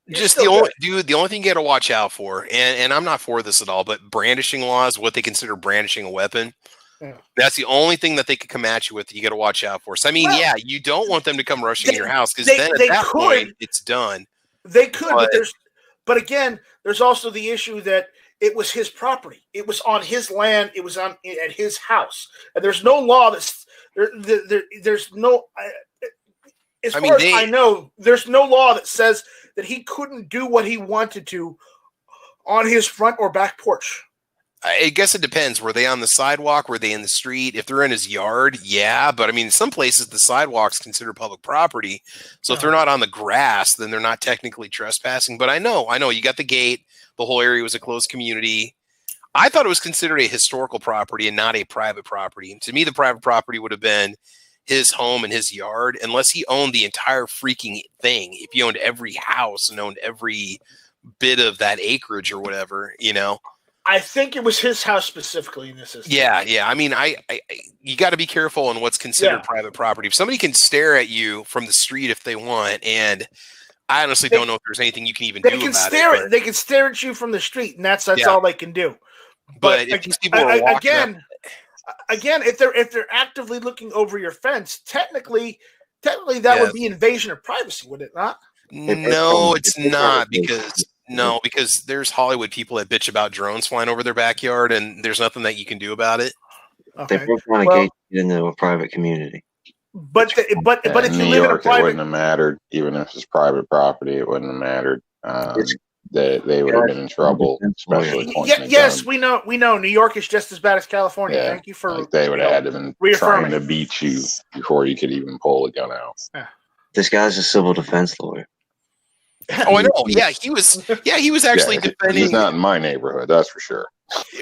Speaker 1: Just the only thing you got to watch out for, and I'm not for this at all, but brandishing laws, what they consider brandishing a weapon. Yeah. That's the only thing that they could come at you with. You got to watch out for. So, I mean, you don't want them to come rushing in your house, because then at that point, it's done.
Speaker 2: They could, but again, there's also the issue that it was his property. It was on his land. It was at his house, and there's no law that's there's no. As far as I know, there's no law that says that he couldn't do what he wanted to on his front or back porch.
Speaker 1: I guess it depends. Were they on the sidewalk? Were they in the street? If they're in his yard, yeah. But I mean, some places the sidewalk's considered public property. So if they're not on the grass, then they're not technically trespassing. But I know you got the gate. The whole area was a closed community. I thought it was considered a historical property and not a private property. And to me, the private property would have been his home and his yard, unless he owned the entire freaking thing. If he owned every house and owned every bit of that acreage or whatever,
Speaker 2: I think it was his house specifically in this instance.
Speaker 1: Yeah. I mean, you got to be careful on what's considered private property. If somebody can stare at you from the street if they want, and I honestly don't know if there's anything you can even
Speaker 2: do
Speaker 1: about
Speaker 2: it. They can stare at you from the street, and that's all they can do.
Speaker 1: But if these people are walking
Speaker 2: again, if they're actively looking over your fence, technically that would be invasion of privacy, would it not?
Speaker 1: No, it's not, because there's Hollywood people that bitch about drones flying over their backyard, and there's nothing that you can do about it.
Speaker 4: Okay. They broke down a gate into a private community.
Speaker 2: But if you
Speaker 6: New
Speaker 2: live
Speaker 6: York,
Speaker 2: in a private,
Speaker 6: it wouldn't have mattered. Even if it's private property, it wouldn't have mattered. They would have been in trouble, especially.
Speaker 2: Yes, we know. New York is just as bad as California.
Speaker 6: Yeah,
Speaker 2: thank you for.
Speaker 6: They would have been trying to beat you before you could even pull a gun out.
Speaker 2: Yeah.
Speaker 4: This guy's a civil defense lawyer.
Speaker 1: Oh, I know. Yeah, he was. Yeah, he was actually defending.
Speaker 6: He's not in my neighborhood, that's for sure.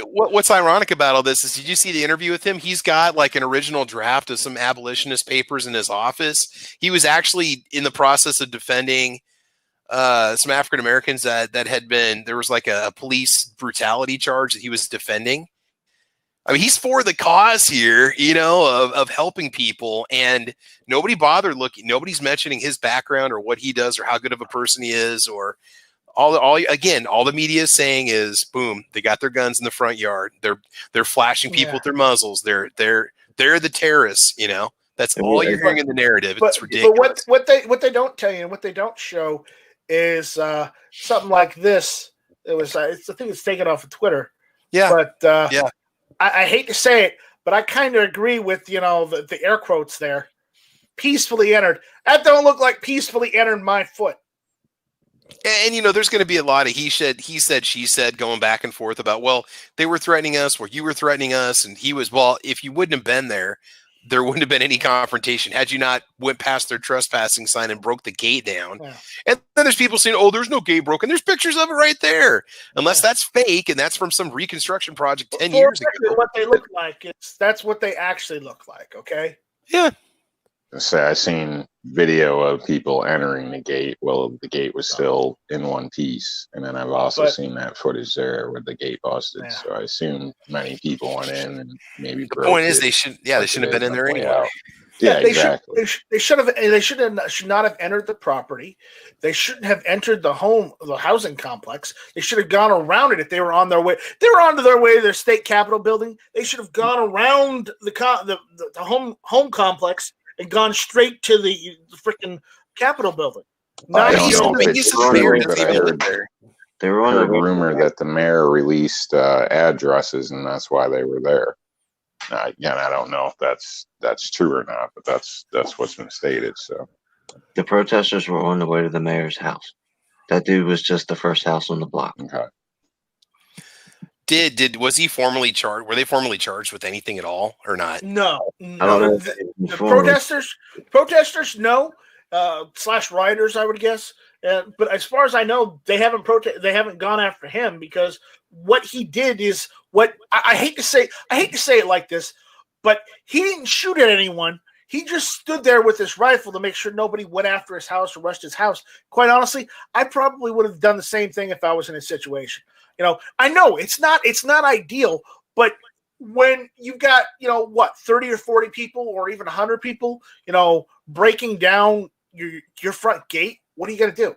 Speaker 1: What's ironic about all this is, did you see the interview with him? He's got like an original draft of some abolitionist papers in his office. He was actually in the process of defending some African Americans that had been, there was like a police brutality charge that he was defending. I mean, he's for the cause here, of helping people, and nobody bothered looking. Nobody's mentioning his background or what he does or how good of a person he is, or all the media is saying is, boom, they got their guns in the front yard. They're flashing people with their muzzles. They're the terrorists. That's all you're hearing in the narrative. It's ridiculous.
Speaker 2: But what they don't tell you and what they don't show is something like this. It was I think it's taken off of Twitter.
Speaker 1: Yeah,
Speaker 2: but I hate to say it, but I kind of agree with the air quotes there. Peacefully entered. That don't look like peacefully entered my foot.
Speaker 1: And there's going to be a lot of he said, she said, going back and forth about, well, they were threatening us, or you were threatening us, and he was, well, if you wouldn't have been there wouldn't have been any confrontation had you not went past their trespassing sign and broke the gate down. Yeah. And then there's people saying, oh, there's no gate broken. There's pictures of it right there. Unless that's fake and that's from some reconstruction project 10 years ago.
Speaker 2: What they look like, that's what they actually look like, okay?
Speaker 1: Yeah.
Speaker 6: I seen video of people entering the gate. Well, the gate was still in one piece, and then I've also seen that footage there where the gate busted. Yeah. So I assume many people went in and maybe.
Speaker 1: The point is, they shouldn't have been in there anyway.
Speaker 6: Yeah, exactly.
Speaker 2: They should not have entered the property. They shouldn't have entered the housing complex. They should have gone around it if they were on their way. They were on their way to their state capitol building. They should have gone around the home complex and gone straight to the freaking Capitol building.
Speaker 6: There was a rumor that the mayor released addresses, and that's why they were there. Again, I don't know if that's true or not, but that's what's been stated. So
Speaker 4: the protesters were on the way to the mayor's house. That dude was just the first house on the block.
Speaker 6: Okay.
Speaker 1: Was he formally charged? Were they formally charged with anything at all, or not?
Speaker 2: No.
Speaker 4: I don't know.
Speaker 2: The protesters, no. / rioters, I would guess. But as far as I know, they haven't gone after him, because what he did is what I hate to say it like this, but he didn't shoot at anyone. He just stood there with his rifle to make sure nobody went after his house or rushed his house. Quite honestly, I probably would have done the same thing if I was in his situation. I know it's not ideal, but when you've got, 30 or 40 people or even 100 people, breaking down your front gate, what are you going to do?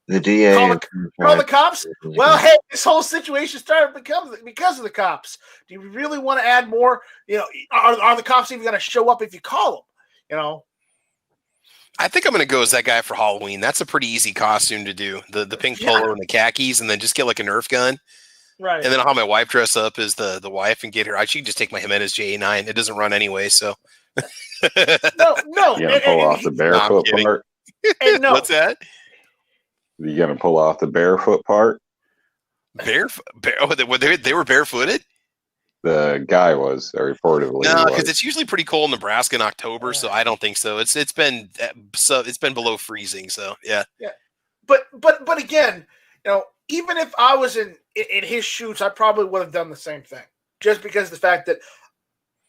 Speaker 4: The DA
Speaker 2: call the cops? Well, hey, this whole situation started because of the cops. Do you really want to add more? Are the cops even going to show up if you call them?
Speaker 1: I think I'm going to go as that guy for Halloween. That's a pretty easy costume to do. The pink polo and the khakis, and then just get like a Nerf gun.
Speaker 2: Right.
Speaker 1: And then I'll have my wife dress up as the wife and get her. She can just take my Jimenez J9. It doesn't run anyway, so.
Speaker 2: No.
Speaker 6: You gonna pull off the barefoot part?
Speaker 2: No.
Speaker 1: What's that?
Speaker 6: You gonna pull off the barefoot part?
Speaker 1: Barefoot? They were barefooted?
Speaker 6: The guy was reportedly.
Speaker 1: No, because it's usually pretty cold in Nebraska in October, so I don't think so. It's been below freezing, so yeah.
Speaker 2: Yeah, but again, even if I was in his shoes, I probably would have done the same thing, just because of the fact that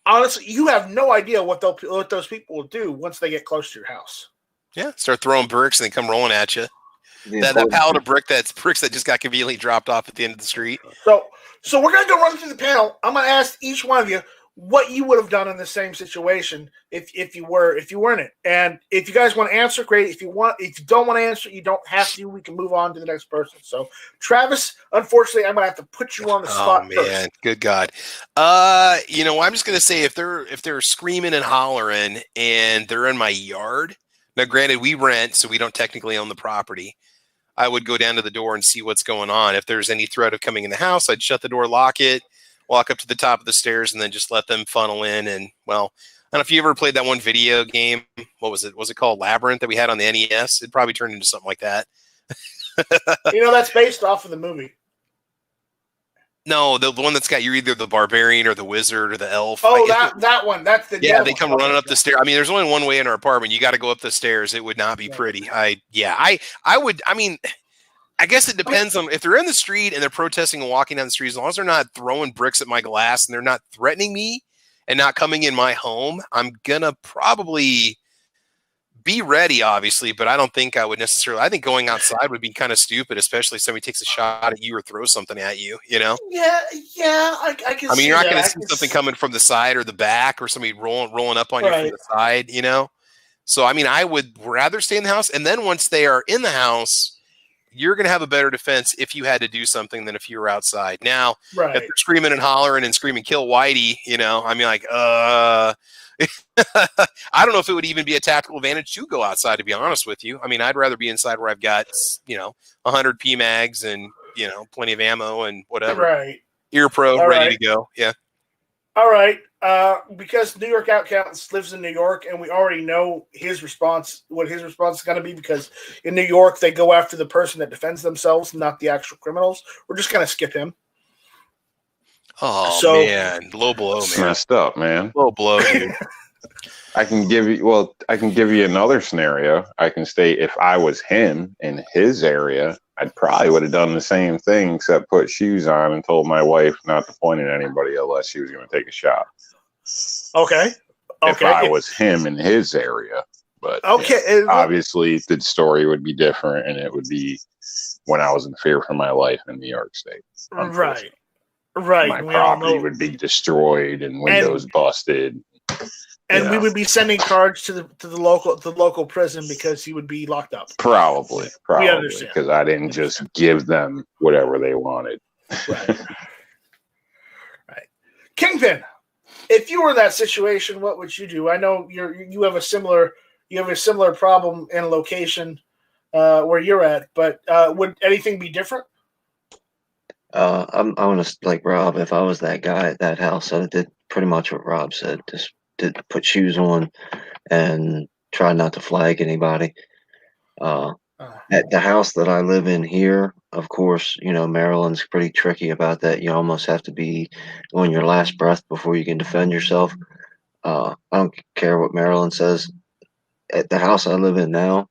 Speaker 2: honestly, you have no idea what those people will do once they get close to your house.
Speaker 1: Yeah, start throwing bricks and they come rolling at you. That pallet of bricks that just got conveniently dropped off at the end of the street.
Speaker 2: So we're going to go run through the panel. I'm going to ask each one of you, what you would have done in the same situation if you weren't it. And if you guys want to answer, great. If you don't want to answer, you don't have to. We can move on to the next person. So, Travis, unfortunately, I'm gonna have to put you on the spot.
Speaker 1: Oh man, good God. I'm just gonna say if they're screaming and hollering and they're in my yard. Now, granted, we rent, so we don't technically own the property. I would go down to the door and see what's going on. If there's any threat of coming in the house, I'd shut the door, lock it, walk up to the top of the stairs, and then just let them funnel in. And, well, I don't know if you ever played that one video game. What was it? Was it called Labyrinth that we had on the NES? It probably turned into something like that.
Speaker 2: That's based off of the movie.
Speaker 1: No, the one that's got you're either the barbarian or the wizard or the elf.
Speaker 2: Oh, that one. That's the
Speaker 1: they come running up the stairs. I mean, there's only one way in our apartment. You got to go up the stairs. It would not be pretty. I would. I mean, I guess it depends on if they're in the street and they're protesting and walking down the street. As long as they're not throwing bricks at my glass and they're not threatening me and not coming in my home, I'm gonna probably be ready, obviously, but I don't think I would necessarily. I think going outside would be kind of stupid, especially if somebody takes a shot at you or throws something at you.
Speaker 2: Yeah, I can.
Speaker 1: I mean, you're not going to see something coming from the side or the back, or somebody rolling up on you from the side. So I mean, I would rather stay in the house, and then once they are in the house, you're going to have a better defense if you had to do something than if you were outside. Now, if they're screaming and hollering and screaming "Kill Whitey," I mean, like, I don't know if it would even be a tactical advantage to go outside, to be honest with you. I mean, I'd rather be inside where I've got, 100 PMags and, plenty of ammo and whatever.
Speaker 2: Right.
Speaker 1: Ear Pro ready to go. Yeah.
Speaker 2: All right. Because New York Outcasts lives in New York, and we already know what his response is going to be, because in New York, they go after the person that defends themselves, not the actual criminals. We're just going to skip him.
Speaker 1: Oh, man. Low blow, man.
Speaker 6: Messed up, man.
Speaker 1: Low blow, dude.
Speaker 6: I can give you another scenario. I can state if I was him in his area, I probably would have done the same thing, except put shoes on and told my wife not to point at anybody unless she was going to take a shot.
Speaker 2: Okay.
Speaker 6: If I was him in his area. But obviously the story would be different, and it would be when I was in fear for my life in New York State.
Speaker 2: Right.
Speaker 6: My property would be destroyed and windows busted.
Speaker 2: And we would be sending cards to the local prison because he would be locked up.
Speaker 6: Probably, because I didn't just give them whatever they wanted.
Speaker 2: Right. Kingpin, if you were in that situation, what would you do? I know you have a similar problem in a location where you're at, but would anything be different?
Speaker 4: I'm honest, like Rob. If I was that guy at that house, I did pretty much what Rob said. Just did put shoes on and try not to flag anybody. At the house that I live in here, of course, Maryland's pretty tricky about that. You almost have to be on your last breath before you can defend yourself. I don't care what Maryland says. At the house I live in now,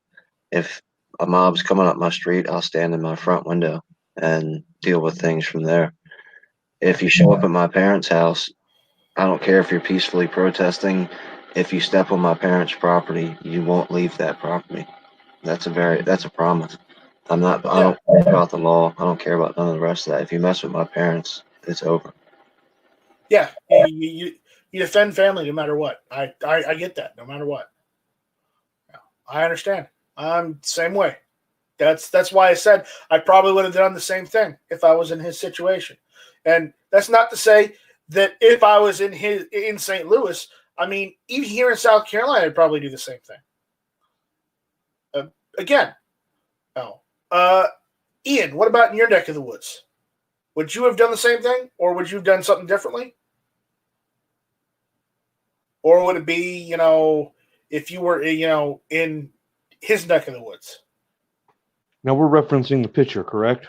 Speaker 4: if a mob's coming up my street, I'll stand in my front window and deal with things from there. If you show up at my parents' house, I don't care if you're peacefully protesting. If you step on my parents' property, you won't leave that property. That's a promise. I don't care about the law. I don't care about none of the rest of that. If you mess with my parents, it's over.
Speaker 2: Yeah, you defend family no matter what. I get that, no matter what. I understand. I'm the same way. That's why I said I probably would have done the same thing if I was in his situation. And that's not to say that if I was in St. Louis, I mean, even here in South Carolina, I'd probably do the same thing. Ian, what about in your neck of the woods? Would you have done the same thing, or would you have done something differently? Or would it be, if you were, in his neck of the woods?
Speaker 5: Now we're referencing the picture, correct?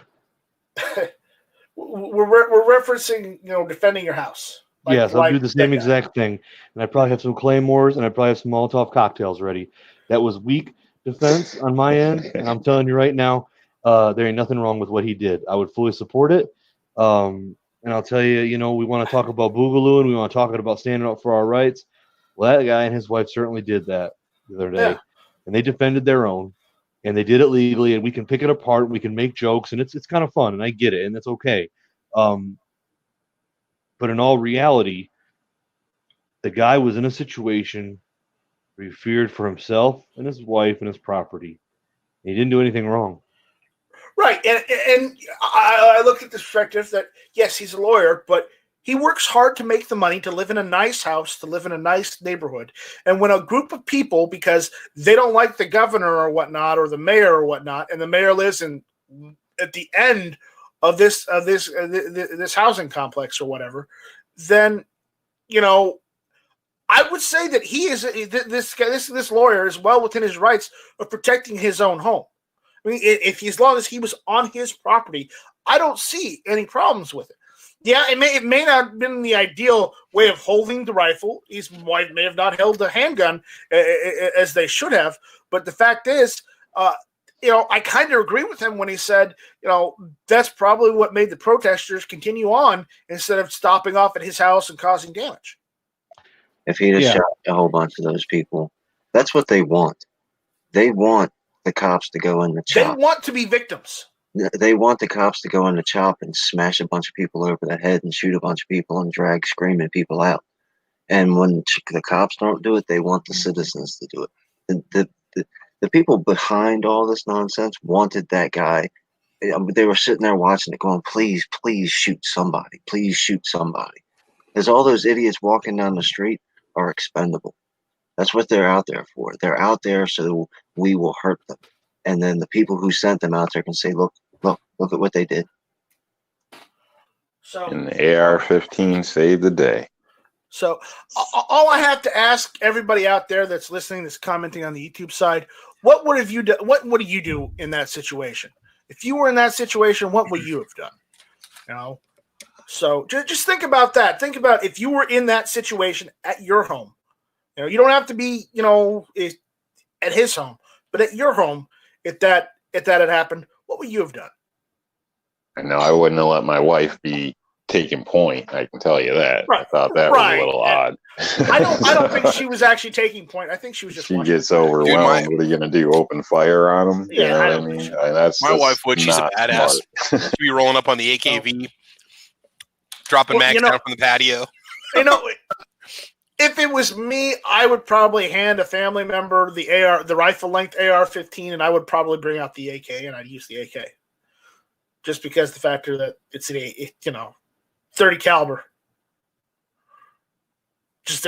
Speaker 2: we're referencing, defending your house.
Speaker 5: Yes, I'll do the same exact thing. And I probably have some claymores, and I probably have some Molotov cocktails ready. That was weak defense on my end, and I'm telling you right now, there ain't nothing wrong with what he did. I would fully support it. And I'll tell you, we want to talk about boogaloo, and we want to talk about standing up for our rights. Well, that guy and his wife certainly did that the other day, and they defended their own, and they did it legally, and we can pick it apart, we can make jokes, and it's kind of fun, and I get it, and it's okay. But in all reality, The guy was in a situation where he feared for himself and his wife and his property. He didn't do anything wrong.
Speaker 2: Right. And I look at the perspective that, yes, he's a lawyer, but he works hard to make the money to live in a nice house, to live in a nice neighborhood. And when a group of people, because they don't like the governor or whatnot, or the mayor or whatnot, and the mayor lives at the end of this housing complex or whatever, then, I would say that he is this lawyer is well within his rights of protecting his own home. I mean, as long as he was on his property, I don't see any problems with it. Yeah, it may not have been the ideal way of holding the rifle. His wife may have not held the handgun as they should have. But the fact is, I kind of agree with him when he said, that's probably what made the protesters continue on instead of stopping off at his house and causing damage.
Speaker 4: If he'd have shot a whole bunch of those people, that's what they want. They want the cops to go in the chop.
Speaker 2: They want to be victims.
Speaker 4: They want the cops to go in the chop and smash a bunch of people over the head and shoot a bunch of people and drag screaming people out. And when the cops don't do it, they want the citizens to do it. The people behind all this nonsense wanted that guy. They were sitting there watching it going, please, please shoot somebody. Please shoot somebody. Because all those idiots walking down the street are expendable. That's what they're out there for. They're out there so we will hurt them. And then the people who sent them out there can say, look at what they did.
Speaker 2: So,
Speaker 6: and the AR-15 saved the day.
Speaker 2: So all I have to ask everybody out there that's listening, that's commenting on the YouTube side, what would have you done? What do you do in that situation? If you were in that situation, what would you have done? So just think about that. Think about if you were in that situation at your home. You don't have to be, at his home, but at your home, if that had happened, what would you have done?
Speaker 6: I know I wouldn't have let my wife be taking point. I can tell you that.
Speaker 2: Right.
Speaker 6: I thought that was a little odd.
Speaker 2: I don't think she was actually taking point. I think she was just.
Speaker 6: She gets overwhelmed. What are you going to do? Open fire on them?
Speaker 2: Yeah,
Speaker 6: I mean, that's
Speaker 1: my wife would. She's a badass. She'd be rolling up on the AKV, dropping mags down from the patio.
Speaker 2: If it was me, I would probably hand a family member the rifle length AR-15, and I would probably bring out the AK and I'd use the AK, just because the factor that it's an 30 caliber. Just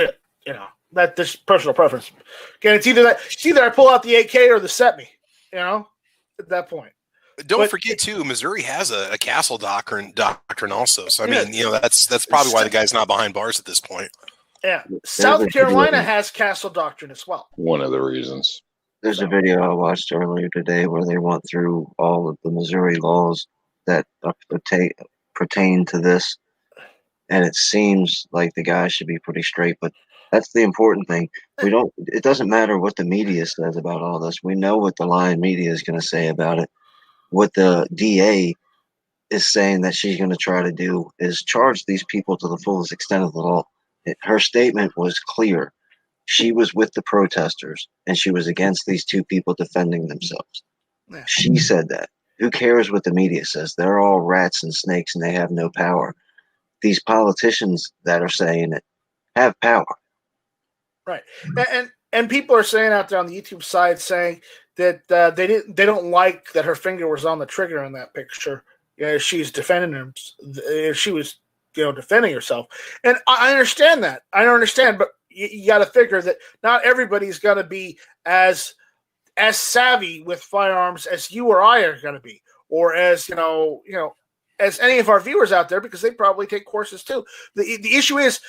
Speaker 2: that's personal preference. Again, it's either I pull out the AK or the set me. At that point.
Speaker 1: Don't forget too, Missouri has a castle doctrine also. So I mean, that's probably why the guy's not behind bars at this point.
Speaker 2: Yeah, South Carolina has castle doctrine as well.
Speaker 6: One of the reasons.
Speaker 4: There's a video I watched earlier today where they went through all of the Missouri laws that pertain to this, and it seems like the guy should be pretty straight. But that's the important thing. It doesn't matter what the media says about all this. We know what the lying media is going to say about it. What the DA is saying that she's going to try to do is charge these people to the fullest extent of the law. Her statement was clear. She was with the protesters, and she was against these two people defending themselves. Yeah. She said that. Who cares what the media says? They're all rats and snakes, and they have no power. These politicians that are saying it have power. Right.
Speaker 2: And people are saying out there on the YouTube side saying that they don't like that her finger was on the trigger in that picture. She's defending him. She was defending herself. And I understand that. I don't understand, but you got to figure that not everybody's going to be as savvy with firearms as you or I are going to be, or as as any of our viewers out there, because they probably take courses too. The issue is,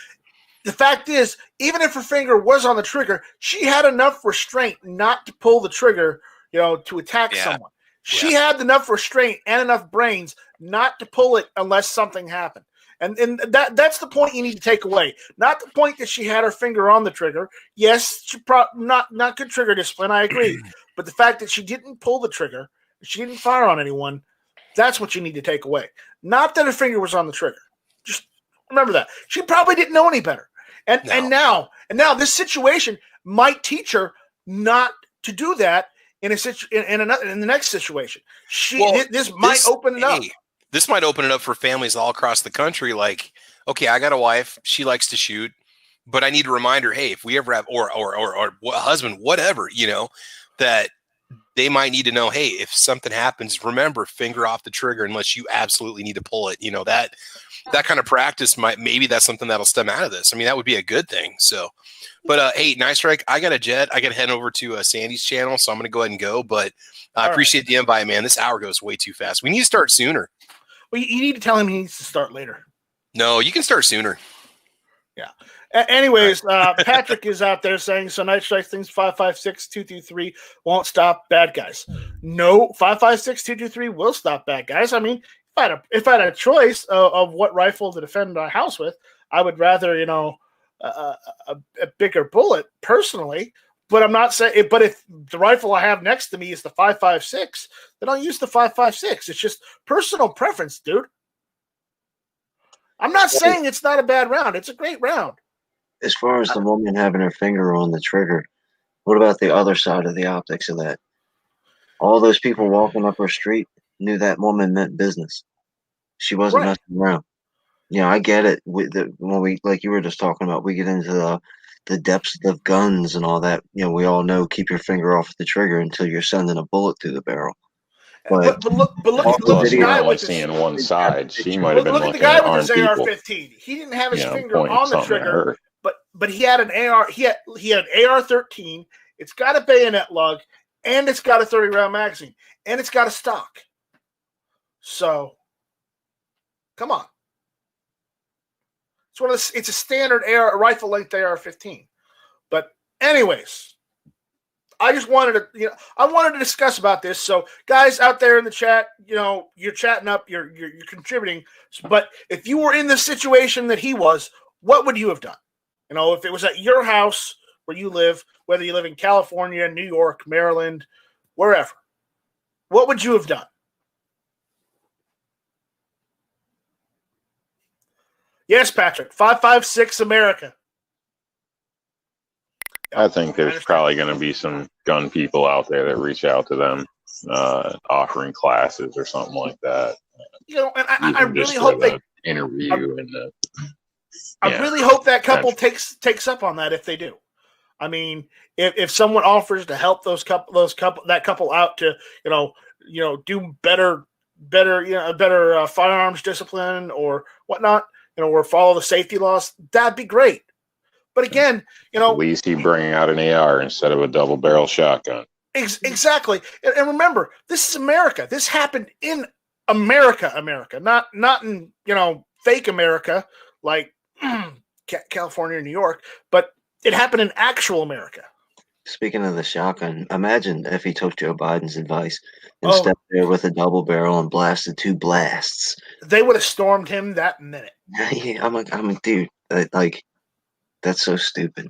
Speaker 2: the fact is, even if her finger was on the trigger, she had enough restraint not to pull the trigger, to attack someone. She had enough restraint and enough brains not to pull it unless something happened. And that's the point you need to take away. Not the point that she had her finger on the trigger. Yes, she not good trigger discipline, I agree. But the fact that she didn't pull the trigger, she didn't fire on anyone, that's what you need to take away. Not that her finger was on the trigger. Just remember that. She probably didn't know any better. And now this situation might teach her not to do that in the next situation. This might open it up.
Speaker 1: This might open it up for families all across the country. Like, okay, I got a wife. She likes to shoot. but I need a reminder. Hey, if we ever have, or husband, whatever, that they might need to know, hey, if something happens, remember, finger off the trigger unless you absolutely need to pull it. That kind of practice maybe that's something that'll stem out of this. I mean, that would be a good thing. So, but hey, Nice Strike, I got a jet. I got to head over to Sandy's channel, so I'm going to go ahead and go. But I appreciate the invite, man. This hour goes way too fast. We need to start sooner.
Speaker 2: Well, you need to tell him he needs to start later.
Speaker 1: No, you can start sooner.
Speaker 2: Yeah. Anyways, Patrick is out there saying, so Night Strike thinks 5.56.223 won't stop bad guys. No, 5.56.223 will stop bad guys. I mean, if I had a choice of what rifle to defend my house with, I would rather, a bigger bullet personally. But I'm not saying. But if the rifle I have next to me is the 5.56, then I'll use the 5.56. It's just personal preference, dude. I'm not saying it's not a bad round. It's a great round.
Speaker 4: As far as the woman having her finger on the trigger, what about the other side of the optics of that? All those people walking up her street knew that woman meant business. She wasn't messing around. I get it. When we, like you were just talking about, we get into the depths of guns and all that. We all know, keep your finger off the trigger until you're sending a bullet through the barrel. But
Speaker 2: look at the guy
Speaker 6: only
Speaker 2: with
Speaker 6: seeing one side. She might have been looking
Speaker 2: at
Speaker 6: at
Speaker 2: his AR-15. He didn't have his finger on the trigger, but he had an AR. He had an AR-13. It's got a bayonet lug, and it's got a 30-round magazine, and it's got a stock. So, come on. It's a standard rifle length AR-15. But anyways, I just wanted to discuss about this. So guys out there in the chat, you're chatting up, you're contributing. But if you were in the situation that he was, what would you have done? If it was at your house where you live, whether you live in California, New York, Maryland, wherever, what would you have done? Yes, Patrick, 5.56 America.
Speaker 6: I think there's probably going to be some gun people out there that reach out to them, offering classes or something like that.
Speaker 2: And I really hope they
Speaker 6: interview
Speaker 2: I really hope that couple takes up on that if they do. I mean, if someone offers to help that couple out to do better firearms discipline or whatnot, or follow the safety laws, that'd be great. But again,
Speaker 6: at least he bring out an AR instead of a double barrel shotgun.
Speaker 2: Exactly. And remember, this is America. This happened in America, not in, fake America like California or New York, but it happened in actual America.
Speaker 4: Speaking of the shotgun, imagine if he took Joe Biden's advice and stepped there with a double barrel and blasted 2 blasts.
Speaker 2: They would have stormed him that minute.
Speaker 4: Yeah, I'm a dude. That's so stupid.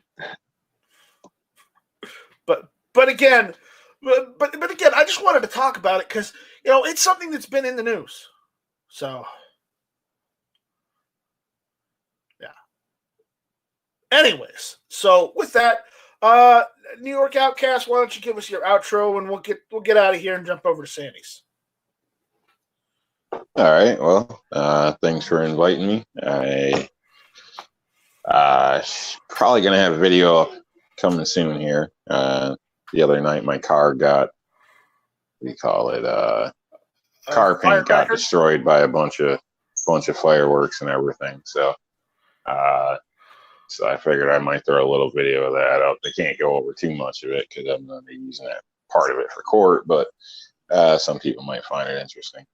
Speaker 2: But again, I just wanted to talk about it because it's something that's been in the news. So yeah. Anyways, so with that, New York Outcast, why don't you give us your outro and we'll get out of here and jump over to Sandy's.
Speaker 6: All right. Well, thanks for inviting me. I probably gonna have a video up coming soon here. The other night, my car got, car paint got destroyed by a bunch of fireworks and everything. So I figured I might throw a little video of that up. They can't go over too much of it because I'm going to be using that part of it for court, but some people might find it interesting.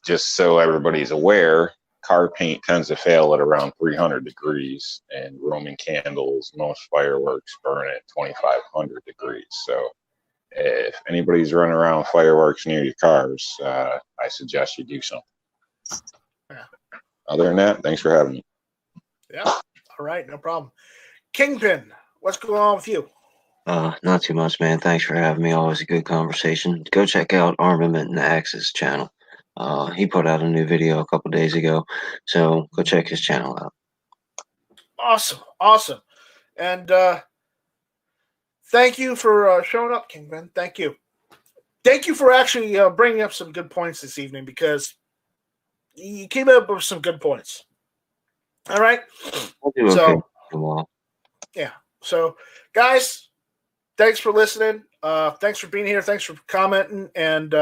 Speaker 6: Just so everybody's aware, car paint tends to fail at around 300 degrees, and Roman candles, most fireworks burn at 2,500 degrees. So if anybody's running around with fireworks near your cars, I suggest you do something.
Speaker 2: Yeah.
Speaker 6: Other than that, thanks for having me.
Speaker 2: Yeah. All right. No problem. Kingpin, what's going on with you?
Speaker 4: Not too much, man. Thanks for having me. Always a good conversation. Go check out Armament and Axe's channel. He put out a new video a couple days ago, so go check his channel out.
Speaker 2: Awesome. And thank you for showing up, Kingpin. Thank you for actually bringing up some good points this evening, because you came up with some good points. All right.
Speaker 4: I'll do okay tomorrow.
Speaker 2: Yeah. So, guys, thanks for listening. Thanks for being here. Thanks for commenting and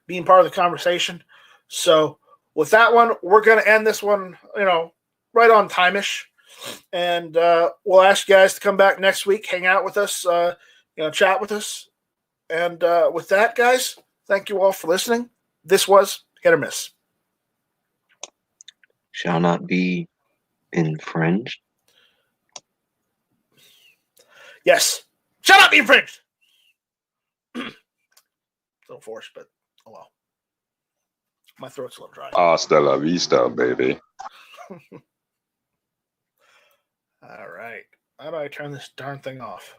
Speaker 2: being part of the conversation. So, with that one, we're going to end this one, right on time-ish. And we'll ask you guys to come back next week, hang out with us, chat with us. And with that, guys, thank you all for listening. This was Hit or Miss.
Speaker 4: Shall not be infringed.
Speaker 2: Yes. Shall not be infringed. So forced, but oh well. My throat's a little dry.
Speaker 6: Hasta la vista, baby.
Speaker 2: All right. How do I turn this darn thing off?